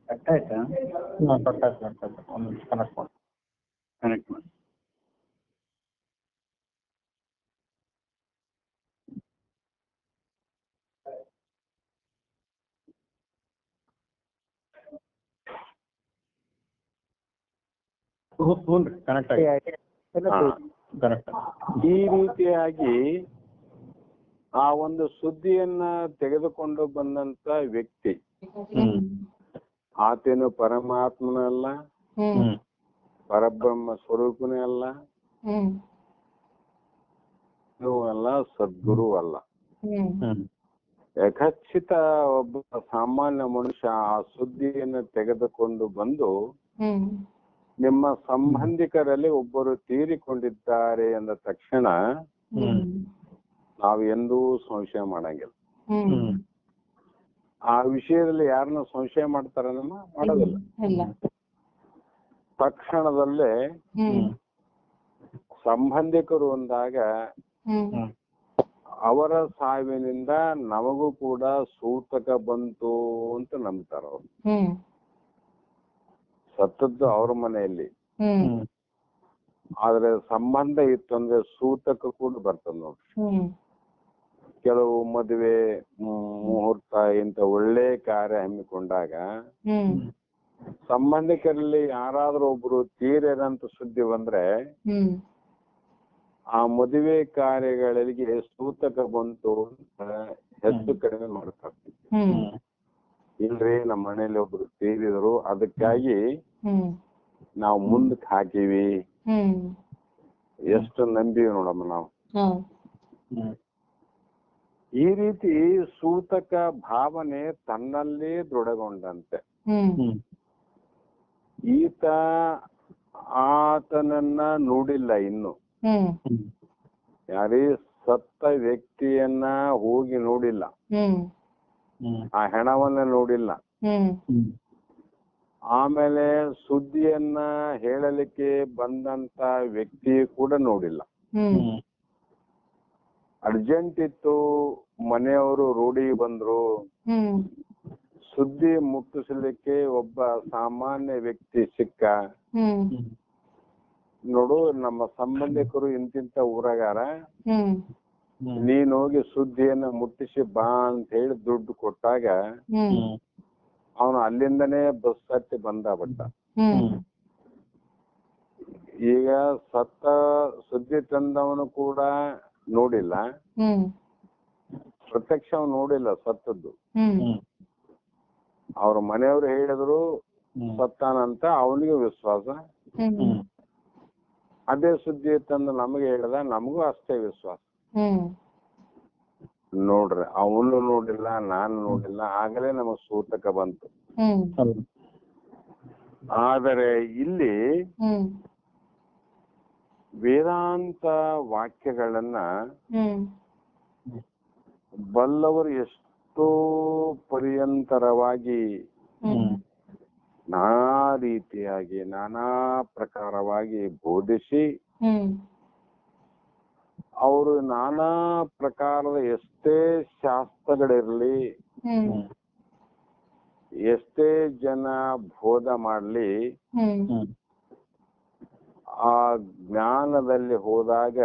Cut ಆಯ್ತಾ? Cut ಆಯ್ತು ಒಂದು ಕನೆಕ್ಟ್ ಮಾಡಿ. ಕನೆಕ್ಟ್ ಆಗಿ ಕನೆಕ್ಟ್. ಈ ರೀತಿಯಾಗಿ ಆ ಒಂದು ಸುದ್ದಿಯನ್ನ ತೆಗೆದುಕೊಂಡು ಬಂದಂತ ವ್ಯಕ್ತಿ ಆತೇನು ಪರಮಾತ್ಮನಲ್ಲ, ಪರಬ್ರಹ್ಮ ಸ್ವರೂಪನೇ ಅಲ್ಲ, ಅಲ್ಲ, ಸದ್ಗುರು ಅಲ್ಲ. ಯಥಚಿತ ಒಬ್ಬ ಸಾಮಾನ್ಯ ಮನುಷ್ಯ ಆ ಸುದ್ದಿಯನ್ನು ತೆಗೆದುಕೊಂಡು ಬಂದು ನಿಮ್ಮ ಸಂಬಂಧಿಕರಲ್ಲಿ ಒಬ್ಬರು ತೀರಿಕೊಂಡಿದ್ದಾರೆ ಎಂದ ತಕ್ಷಣ ನಾವು ಎಂದೂ ಸಂಶಯ ಮಾಡಂಗಿಲ್ಲ. ಆ ವಿಷಯದಲ್ಲಿ ಯಾರನ್ನ ಸಂಶಯ ಮಾಡ್ತಾರ ಮಾಡೋದಿಲ್ಲ. ತಕ್ಷಣದಲ್ಲೇ ಸಂಬಂಧಿಕರು ಅಂದಾಗ ಅವರ ಸಾವಿನಿಂದ ನಮಗೂ ಕೂಡ ಸೂತಕ ಬಂತು ಅಂತ ನಂಬ್ತಾರ ಅವ್ರು. ಸತ್ತದ್ದು ಅವ್ರ ಮನೆಯಲ್ಲಿ, ಆದ್ರೆ ಸಂಬಂಧ ಇತ್ತಂದ್ರೆ ಸೂತಕ ಕೂಡ ಬರ್ತದ ನೋಡ್ರಿ. ಕೆಲವು ಮದುವೆ ಮುಹೂರ್ತ ಇಂತ ಒಳ್ಳೆ ಕಾರ್ಯ ಹಮ್ಮಿಕೊಂಡಾಗ ಸಂಬಂಧಿಕರಲ್ಲಿ ಯಾರಾದ್ರೂ ಒಬ್ರು ತೀರೇನಂತ ಸುದ್ದಿ ಬಂದ್ರೆ ಆ ಮದುವೆ ಕಾರ್ಯಗಳಿಗೆ ಸೂತಕ ಬಂತು ಅಂತ ಹೆಚ್ಚು ಕಡಿಮೆ ಮಾಡ್ತಾರೆ. ಇಲ್ರಿ ನಮ್ಮ ಮನೇಲಿ ಒಬ್ರು ತೀರಿದ್ರು, ಅದಕ್ಕಾಗಿ ನಾವು ಮುಂದಕ್ಕೆ ಹಾಕಿವಿ, ಎಷ್ಟು ನಂಬೀವಿ ನೋಡಮ್ಮ ನಾವು. ಈ ರೀತಿ ಸೂತಕ ಭಾವನೆ ತನ್ನಲ್ಲೇ ದೃಢಗೊಂಡಂತೆ ಈತ ಆತನನ್ನ ನೋಡಿಲ್ಲ ಇನ್ನು, ಯಾರೇ ಸತ್ತ ವ್ಯಕ್ತಿಯನ್ನ ಹೋಗಿ ನೋಡಿಲ್ಲ, ಆ ಹೆಣವನ್ನ ನೋಡಿಲ್ಲ, ಆಮೇಲೆ ಸುದ್ದಿಯನ್ನ ಹೇಳಲಿಕ್ಕೆ ಬಂದಂತ ವ್ಯಕ್ತಿ ಕೂಡ ನೋಡಿಲ್ಲ. ಅರ್ಜೆಂಟ್ ಇತ್ತು, ಮನೆಯವರು ರೂಢಿ ಬಂದ್ರು, ಸುದ್ದಿ ಮುಟ್ಟಿಸಲಿಕ್ಕೆ ಒಬ್ಬ ಸಾಮಾನ್ಯ ವ್ಯಕ್ತಿ ಸಿಕ್ಕ. ನೋಡು ನಮ್ಮ ಸಂಬಂಧಿಕರು ಇಂತಿಂತ ಊರಾಗಾರ, ನೀನ್ ಹೋಗಿ ಸುದ್ದಿಯನ್ನ ಮುಟ್ಟಿಸಿ ಬಾ ಅಂತ ಹೇಳಿ ದುಡ್ಡು ಕೊಟ್ಟಾಗ ಅವನು ಅಲ್ಲಿಂದನೇ ಬಸ್ ಹತ್ತಿ ಬಂದ ಬಿಟ್ಟ. ಈಗ ಸತ್ತ ಸುದ್ದಿ ತಂದವನು ಕೂಡ ನೋಡಿಲ್ಲ, ಪ್ರತ್ಯಕ್ಷ ನೋಡಿಲ್ಲ ಸತ್ತದ್ದು. ಅವ್ರ ಮನೆಯವರು ಹೇಳಿದ್ರು ಸತ್ತಾನಂತ, ಅವನಿಗೂ ವಿಶ್ವಾಸ. ಅದೇ ಸುದ್ದಿ ತಂದು ನಮಗೆ ಹೇಳಿದ, ನಮಗೂ ಅಷ್ಟೇ ವಿಶ್ವಾಸ. ನೋಡ್ರಿ, ಅವನು ನೋಡಿಲ್ಲ, ನಾನು ನೋಡಿಲ್ಲ, ಆಗಲೇ ನಮಗ್ ಸೂತಕ ಬಂತು. ಆದರೆ ಇಲ್ಲಿ ವೇದಾಂತ ವಾಕ್ಯಗಳನ್ನ ಬಲ್ಲವರು ಎಷ್ಟೋ ಪರ್ಯಂತರವಾಗಿ ನಾನಾ ರೀತಿಯಾಗಿ ನಾನಾ ಪ್ರಕಾರವಾಗಿ ಬೋಧಿಸಿ ಅವರು ನಾನಾ ಪ್ರಕಾರದ ಎಷ್ಟೇ ಶಾಸ್ತ್ರಗಳಿರ್ಲಿ, ಎಷ್ಟೇ ಜನ ಬೋಧ ಮಾಡ್ಲಿ, ಆ ಜ್ಞಾನದಲ್ಲಿ ಹೋದಾಗ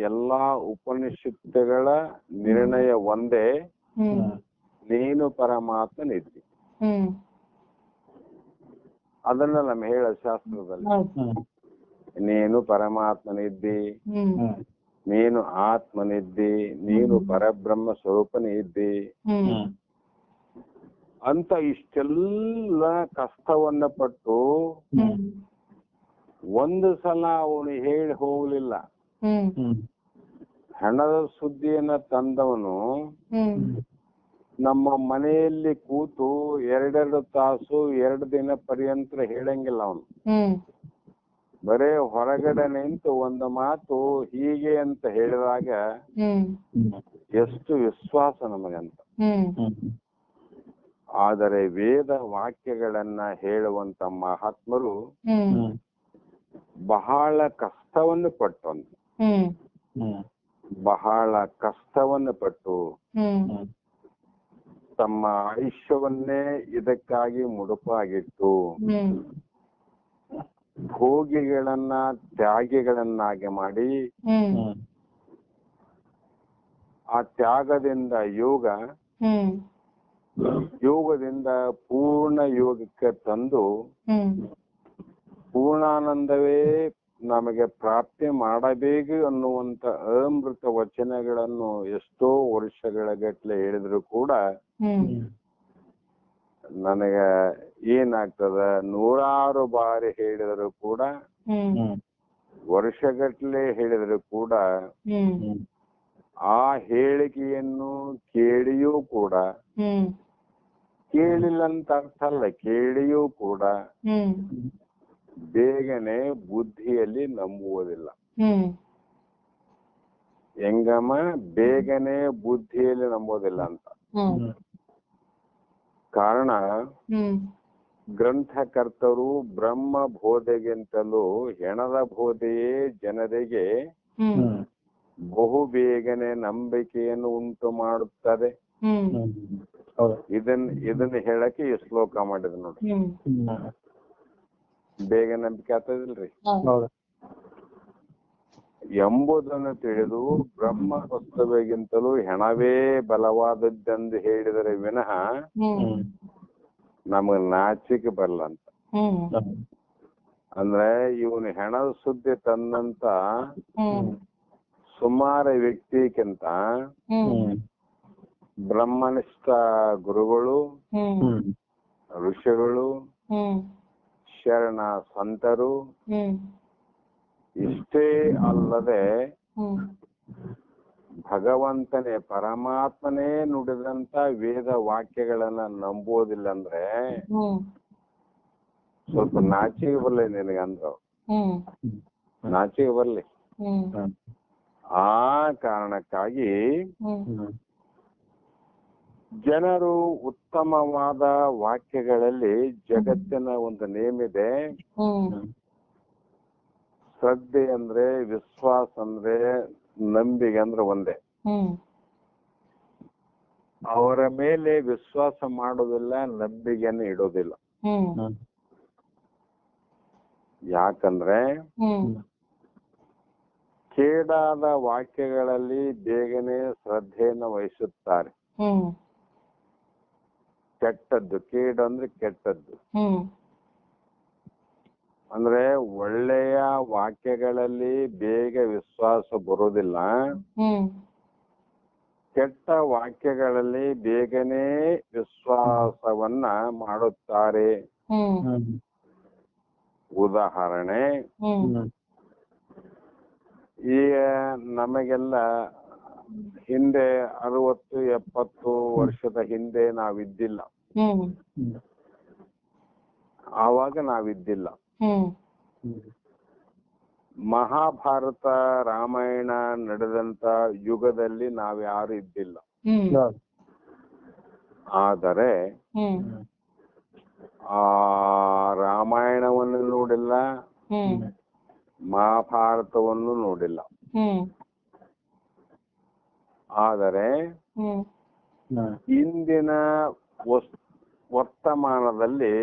ಎಲ್ಲಾ ಉಪನಿಷತ್ತುಗಳ ನಿರ್ಣಯ ಒಂದೇ, ನೀನು ಪರಮಾತ್ಮನಿದ್ದಿ. ಅದನ್ನ ನಮ್ಗೆ ಹೇಳ ಶಾಸ್ತ್ರದಲ್ಲಿ, ನೀನು ಪರಮಾತ್ಮನಿದ್ದಿ, ನೀನು ಆತ್ಮನಿದ್ದಿ, ನೀನು ಪರಬ್ರಹ್ಮ ಸ್ವರೂಪನೇ ಇದ್ದಿ ಅಂತ ಇಷ್ಟೆಲ್ಲ ಕಷ್ಟವನ್ನ ಪಟ್ಟು ಒಂದು ಸಲ ಅವನು ಹೇಳಿ ಹೋಗ್ಲಿಲ್ಲ. ಹಣದ ಸುದ್ದಿಯನ್ನ ತಂದವನು ನಮ್ಮ ಮನೆಯಲ್ಲಿ ಕೂತು 2 ತಾಸು 2 ದಿನ ಪರ್ಯಂತ ಹೇಳಂಗಿಲ್ಲ ಅವನು. ಬರೇ ಹೊರಗಡೆ ನಿಂತು ಒಂದು ಮಾತು ಹೀಗೆ ಅಂತ ಹೇಳಿದಾಗ ಎಷ್ಟು ವಿಶ್ವಾಸ ನಮಗಂತ. ಆದರೆ ವೇದ ವಾಕ್ಯಗಳನ್ನ ಹೇಳುವಂತ ಮಹಾತ್ಮರು ಬಹಳ ಕಷ್ಟವನ್ನು ಪಟ್ಟಂತ, ಬಹಳ ಕಷ್ಟವನ್ನು ಪಟ್ಟು ತಮ್ಮ ಆಯುಷ್ಯವನ್ನೇ ಇದಕ್ಕಾಗಿ ಮುಡುಪಾಗಿಟ್ಟು ಭೋಗಿಗಳನ್ನ ತ್ಯಾಗಿಗಳನ್ನಾಗಿ ಮಾಡಿ ಆ ತ್ಯಾಗದಿಂದ ಯೋಗದಿಂದ ಪೂರ್ಣ ಯೋಗಕ್ಕೆ ತಂದು ಪೂರ್ಣಾನಂದವೇ ನಮಗೆ ಪ್ರಾಪ್ತಿ ಮಾಡಬೇಕು ಅನ್ನುವಂತ ಅಮೃತ ವಚನಗಳನ್ನು ಎಷ್ಟೋ ವರ್ಷಗಳ ಗಟ್ಲೆ ಹೇಳಿದ್ರು ಕೂಡ ನನಗ ಏನಾಗ್ತದ, 100 ಬಾರಿ ಹೇಳಿದ್ರು ಕೂಡ, ವರ್ಷಗಟ್ಲೆ ಹೇಳಿದ್ರು ಕೂಡ ಆ ಹೇಳಿಕೆಯನ್ನು ಕೇಳಿಯೂ ಕೂಡ, ಕೇಳಿಲ್ಲ ಅಂತ ಅರ್ಥ ಅಲ್ಲ, ಕೇಳಿಯೂ ಕೂಡ ಬೇಗನೆ ಬುದ್ಧಿಯಲ್ಲಿ ನಂಬುವುದಿಲ್ಲ. ಹೆಂಗಮ್ಮ ಬೇಗನೆ ಬುದ್ಧಿಯಲ್ಲಿ ನಂಬೋದಿಲ್ಲ ಅಂತ ಕಾರಣ, ಗ್ರಂಥಕರ್ತರು ಬ್ರಹ್ಮ ಬೋಧೆಗಿಂತಲೂ ಹೆಣದ ಬೋಧೆಯೇ ಜನರಿಗೆ ಬಹು ಬೇಗನೆ ನಂಬಿಕೆಯನ್ನು ಉಂಟು ಮಾಡುತ್ತದೆ. ಇದನ್ನ ಹೇಳಕ್ಕೆ ಈ ಶ್ಲೋಕ ಮಾಡಿದ ನೋಡ್ರಿ. ಬೇಗ ನಂಬಿಕೆ ಆಗ್ತದಿಲ್ರಿ ಎಂಬುದನ್ನು ತಿಳಿದು ಬ್ರಹ್ಮ ವಸ್ತುವಿಗಿಂತಲೂ ಹೆಣವೇ ಬಲವಾದದ್ದೆಂದು ಹೇಳಿದರೆ ವಿನಃ ನಮಗ ನಾಚಿಕೆ ಬರಲ್ಲಂತ. ಅಂದ್ರೆ ಇವನು ಹೆಣದ ಸುದ್ದಿ ತಂದಂತ ಸುಮಾರು ವ್ಯಕ್ತಿಗಿಂತ ಬ್ರಹ್ಮನಿಷ್ಠ ಗುರುಗಳು, ಋಷಿಗಳು, ಶರಣ ಸಂತರು, ಇಷ್ಟೇ ಅಲ್ಲದೆ ಭಗವಂತನೇ ಪರಮಾತ್ಮನೇ ನುಡಿದಂತ ವೇದ ವಾಕ್ಯಗಳನ್ನ ನಂಬೋದಿಲ್ಲ ಅಂದ್ರೆ ಸ್ವಲ್ಪ ನಾಚಿಕೆ ಬರ್ಲಿ ನಿನಗಂದ್ರ, ನಾಚಿಕೆ ಬರ್ಲಿ. ಆ ಕಾರಣಕ್ಕಾಗಿ ಜನರು ಉತ್ತಮವಾದ ವಾಕ್ಯಗಳಲ್ಲಿ ಜಗತ್ತಿನ ಒಂದು ನೇಮಿದೆ. ಶ್ರದ್ಧೆ ಅಂದ್ರೆ, ವಿಶ್ವಾಸ ಅಂದ್ರೆ, ನಂಬಿಕೆ ಅಂದ್ರೆ ಒಂದೇ. ಅವರ ಮೇಲೆ ವಿಶ್ವಾಸ ಮಾಡೋದಿಲ್ಲ, ನಂಬಿಕೆಯನ್ನು ಇಡೋದಿಲ್ಲ. ಯಾಕಂದ್ರೆ ಕೇಡಾದ ವಾಕ್ಯಗಳಲ್ಲಿ ಬೇಗನೆ ಶ್ರದ್ಧೆಯನ್ನು ವಹಿಸುತ್ತಾರೆ. ಕೆಟ್ಟದ್ದು, ಕೇಡು ಅಂದ್ರೆ ಕೆಟ್ಟದ್ದು. ಅಂದ್ರೆ ಒಳ್ಳೆಯ ವಾಕ್ಯಗಳಲ್ಲಿ ಬೇಗ ವಿಶ್ವಾಸ ಬರುವುದಿಲ್ಲ, ಕೆಟ್ಟ ವಾಕ್ಯಗಳಲ್ಲಿ ಬೇಗನೆ ವಿಶ್ವಾಸವನ್ನ ಮಾಡುತ್ತಾರೆ. ಉದಾಹರಣೆ, ಈಗ ನಮಗೆಲ್ಲ ಹಿಂದೆ 60-70 ವರ್ಷದ ಹಿಂದೆ ನಾವಿದ್ದಿಲ್ಲ, ಆವಾಗ ನಾವಿದ್ದಿಲ್ಲ. ಮಹಾಭಾರತ ರಾಮಾಯಣ ನಡೆದಂತ ಯುಗದಲ್ಲಿ ನಾವ್ಯಾರು ಇದ್ದಿಲ್ಲ. ಆದರೆ ಆ ರಾಮಾಯಣವನ್ನು ನೋಡಿಲ್ಲ, ಮಹಾಭಾರತವನ್ನು ನೋಡಿಲ್ಲ. ಆದರೆ ಇಂದಿನ ವರ್ತಮಾನದಲ್ಲಿ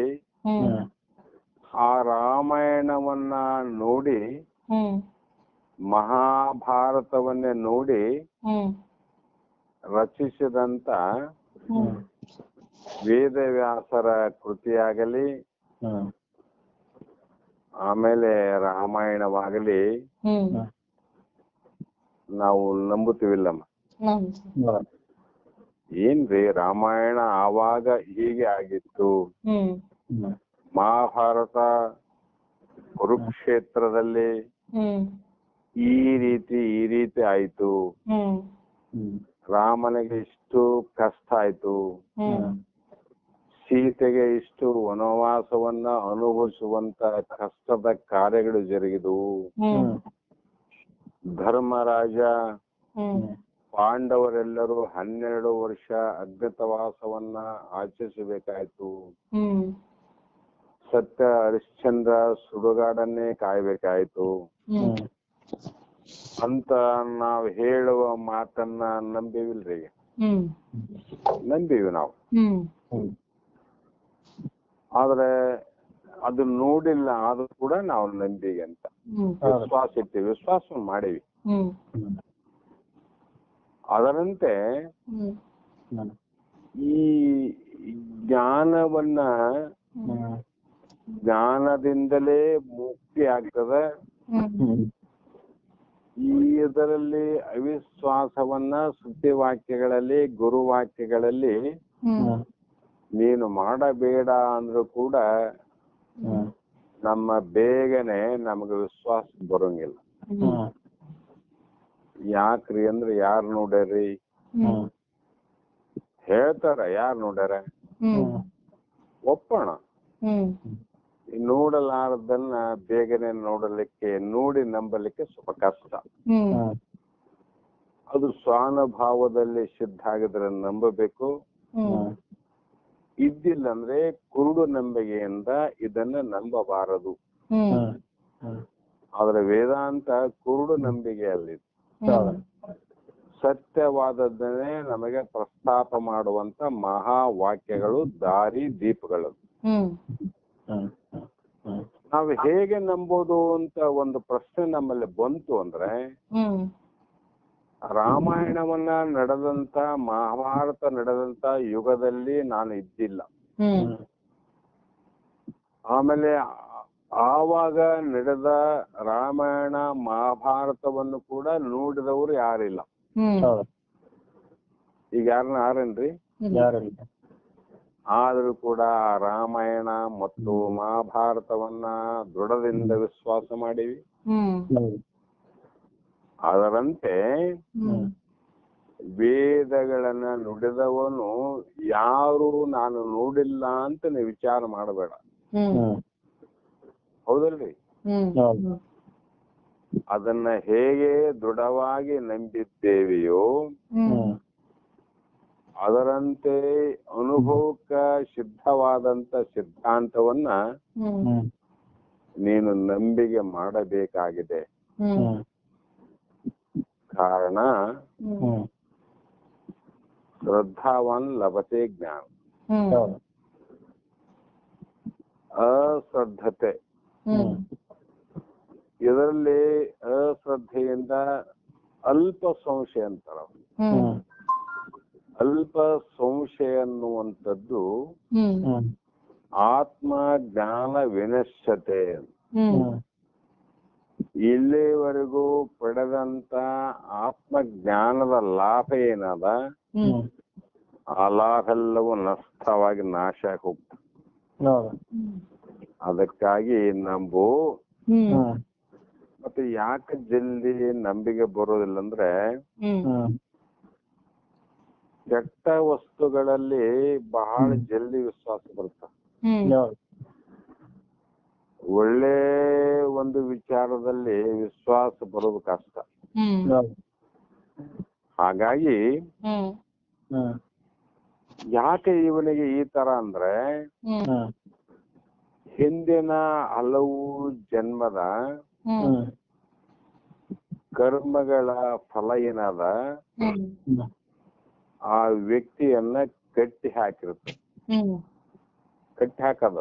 ಆ ರಾಮಾಯಣವನ್ನ ನೋಡಿ, ಮಹಾಭಾರತವನ್ನೇ ನೋಡಿ ರಚಿಸಿದಂತ ವೇದವ್ಯಾಸರ ಕೃತಿಯಾಗಲಿ, ಆಮೇಲೆ ರಾಮಾಯಣವಾಗಲಿ ನಾವು ನಂಬುತ್ತೀವಿಲ್ಲಮ್ಮ. ಏನ್ರಿ ರಾಮಾಯಣ ಆವಾಗ ಹೀಗೆ ಆಗಿತ್ತು, ಮಹಾಭಾರತ ಕುರುಕ್ಷೇತ್ರದಲ್ಲಿ ಈ ರೀತಿ ಆಯ್ತು, ರಾಮನಿಗೆ ಇಷ್ಟು ಕಷ್ಟ ಆಯ್ತು, ಸೀತೆಗೆ ಇಷ್ಟು ವನವಾಸವನ್ನ ಅನುಭವಿಸುವಂತ ಕಷ್ಟದ ಕಾರ್ಯಗಳು ಜರುಗಿದವು. ಧರ್ಮರಾಜ ಪಾಂಡವರೆಲ್ಲರೂ 12 ವರ್ಷ ಅಜ್ಞಾತವಾಸವನ್ನ ಆಚರಿಸಬೇಕಾಯ್ತು. ಸತ್ಯ ಹರಿಶ್ಚಂದ್ರ ಸುಡುಗಾಡನ್ನೇ ಕಾಯ್ಬೇಕಾಯ್ತು ಅಂತ ನಾವ್ ಹೇಳುವ ಮಾತನ್ನ ನಂಬಿವಿಲ್ರಿ? ನಂಬಿವಿ ನಾವು. ಆದ್ರೆ ಅದು ನೋಡಿಲ್ಲ ಆದ್ರೂ ಕೂಡ ನಾವು ನಂಬಿವಿ ಅಂತ ವಿಶ್ವಾಸ ಇರ್ತೀವಿ, ವಿಶ್ವಾಸ ಮಾಡೀವಿ. ಅದರಂತೆ ಈ ಜ್ಞಾನವನ್ನ, ಜ್ಞಾನದಿಂದಲೇ ಮುಕ್ತಿ ಆಗ್ತದೆ. ಇದರಲ್ಲಿ ಅವಿಶ್ವಾಸವನ್ನ ಶ್ರುತಿವಾಕ್ಯಗಳಲ್ಲಿ, ಗುರುವಾಕ್ಯಗಳಲ್ಲಿ ನೀನು ಮಾಡಬೇಡ ಅಂದ್ರೂ ಕೂಡ ನಮ್ಮ ಬೇಗನೆ ನಮ್ಗೆ ವಿಶ್ವಾಸ ಬರೋಂಗಿಲ್ಲ. ಯಾಕ್ರಿ ಅಂದ್ರೆ ಯಾರು ನೋಡ್ಯಾರಿ ಹೇಳ್ತಾರ, ಯಾರು ನೋಡ್ಯಾರ ಒಪ್ಪೋಣ. ನೋಡಲಾರದನ್ನ ಬೇಗನೆ ನೋಡಲಿಕ್ಕೆ, ನೋಡಿ ನಂಬಲಿಕ್ಕೆ ಸ್ವಲ್ಪ ಕಷ್ಟ. ಅದು ಸ್ವಾನುಭಾವದಲ್ಲಿ ಸಿದ್ಧ ಆಗಿದ್ರೆ ನಂಬಬೇಕು. ಇದ್ದಿಲ್ಲ ಅಂದ್ರೆ ಕುರುಡು ನಂಬಿಕೆಯಿಂದ ಇದನ್ನ ನಂಬಬಾರದು. ಆದ್ರೆ ವೇದಾಂತ ಕುರುಡು ನಂಬಿಕೆಯಲ್ಲಿ ಸತ್ಯವಾದದ್ದನ್ನೇ ನಮಗೆ ಪ್ರಸ್ತಾಪ ಮಾಡುವಂತ ಮಹಾವಾಕ್ಯಗಳು, ದಾರಿ ದೀಪಗಳು. ನಾವು ಹೇಗೆ ನಂಬೋದು ಅಂತ ಒಂದು ಪ್ರಶ್ನೆ ನಮ್ಮಲ್ಲಿ ಬಂತು ಅಂದ್ರೆ, ರಾಮಾಯಣವನ್ನ ನಡೆದಂತ, ಮಹಾಭಾರತ ನಡೆದಂತ ಯುಗದಲ್ಲಿ ನಾನು ಇದ್ದಿಲ್ಲ. ಆಮೇಲೆ ಆವಾಗ ನಡೆದ ರಾಮಾಯಣ ಮಹಾಭಾರತವನ್ನು ಕೂಡ ನೋಡಿದವರು ಯಾರಿಲ್ಲ. ಈಗ ಯಾರೇನ್ರಿ? ಆದ್ರೂ ಕೂಡ ರಾಮಾಯಣ ಮತ್ತು ಮಹಾಭಾರತವನ್ನ ದೃಢದಿಂದ ವಿಶ್ವಾಸ ಮಾಡೀವಿ. ಅದರಂತೆ ವೇದಗಳನ್ನ ನುಡಿದವನು ಯಾರು ನಾನು ನೋಡಿಲ್ಲ ಅಂತ ನೀವು ವಿಚಾರ ಮಾಡಬೇಡ. ಹೌದಲ್ರಿ? ಅದನ್ನ ಹೇಗೆ ದೃಢವಾಗಿ ನಂಬಿದ್ದೇವೆಯೋ ಅದರಂತೆ ಅನುಭವಕ್ಕ ಸಿದ್ಧವಾದಂತ ಸಿದ್ಧಾಂತವನ್ನ ನೀನು ನಂಬಿಕೆ ಮಾಡಬೇಕಾಗಿದೆ. ಕಾರಣ ಶ್ರದ್ಧಾವಾನ್ ಲಭತೆ ಜ್ಞಾನ. ಅಶ್ರದ್ಧತೆ, ಇದರಲ್ಲಿ ಅಶ್ರದ್ಧೆಯಿಂದ ಅಲ್ಪ ಸಂಶಯ ಅಂತಾರ. ಅಲ್ಪ ಸಂಶಯ ಅನ್ನುವಂಥದ್ದು ಆತ್ಮ ಜ್ಞಾನ ವಿನಶ್ಯತೆ. ಇಲ್ಲಿವರೆಗೂ ಪಡೆದಂತ ಆತ್ಮಜ್ಞಾನದ ಲಾಭ ಏನದ, ಆ ಲಾಭ ಎಲ್ಲವೂ ನಷ್ಟವಾಗಿ ನಾಶ ಹೋಗ್ತದೆ. ಅದಕ್ಕಾಗಿ ನಂಬು. ಮತ್ತೆ ಯಾಕೆ ಜಲ್ದಿ ನಂಬಿಕೆ ಬರೋದಿಲ್ಲ ಅಂದ್ರೆ, ಕೆಟ್ಟ ವಸ್ತುಗಳಲ್ಲಿ ಬಹಳ ಜಲ್ದಿ ವಿಶ್ವಾಸ ಬರುತ್ತೆ. ಒಳ್ಳೆ ಒಂದು ವಿಚಾರದಲ್ಲಿ ವಿಶ್ವಾಸ ಬರೋದು ಕಷ್ಟ. ಹಾಗಾಗಿ ಯಾಕೆ ಇವನಿಗೆ ಈ ತರ ಅಂದ್ರೆ, ಹಿಂದಿನ ಹಲವು ಜನ್ಮದ ಕರ್ಮಗಳ ಫಲ ಏನದ ಆ ವ್ಯಕ್ತಿಯನ್ನ ಕಟ್ಟಿ ಹಾಕಿರುತ್ತೆ. ಕಟ್ಟಿ ಹಾಕದ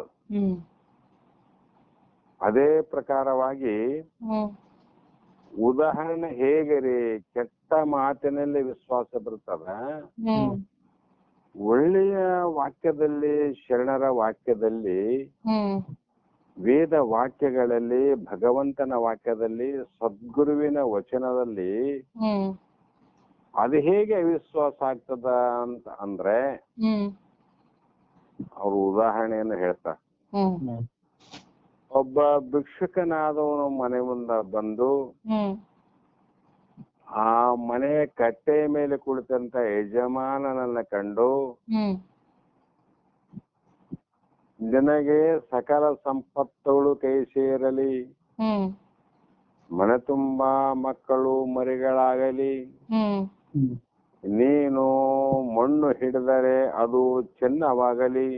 ಅದೇ ಪ್ರಕಾರವಾಗಿ ಉದಾಹರಣೆ ಹೇಗೆ ರೀ, ಕೆಟ್ಟ ಮಾತಿನಲ್ಲಿ ವಿಶ್ವಾಸ ಬರ್ತದ, ಒಳ್ಳೆಯ ವಾಕ್ಯದಲ್ಲಿ, ಶರಣರ ವಾಕ್ಯದಲ್ಲಿ, ವೇದ ವಾಕ್ಯಗಳಲ್ಲಿ, ಭಗವಂತನ ವಾಕ್ಯದಲ್ಲಿ, ಸದ್ಗುರುವಿನ ವಚನದಲ್ಲಿ ಅದು ಹೇಗೆ ಅವಿಶ್ವಾಸ ಆಗ್ತದ ಅಂತ ಅಂದ್ರೆ ಅವ್ರು ಉದಾಹರಣೆಯನ್ನು ಹೇಳ್ತಾರೆ. ಒಬ್ಬ ಭಿಕ್ಷುಕನಾದವನು ಮನೆ ಮುಂದ ಬಂದು ಆ ಮನೆ ಕಟ್ಟೆ ಮೇಲೆ ಕುಳಿತಂತ ಯಜಮಾನನನ್ನ ಕಂಡು ನಿನಗೆ ಸಕಲ ಸಂಪತ್ತುಗಳು ಕೈ ಸೇರಲಿ, ಮನೆ ತುಂಬಾ ಮಕ್ಕಳು ಮರಿಗಳಾಗಲಿ, ನೀನು ಮಣ್ಣು ಹಿಡಿದರೆ ಅದು ಚಿನ್ನವಾಗಲಿ,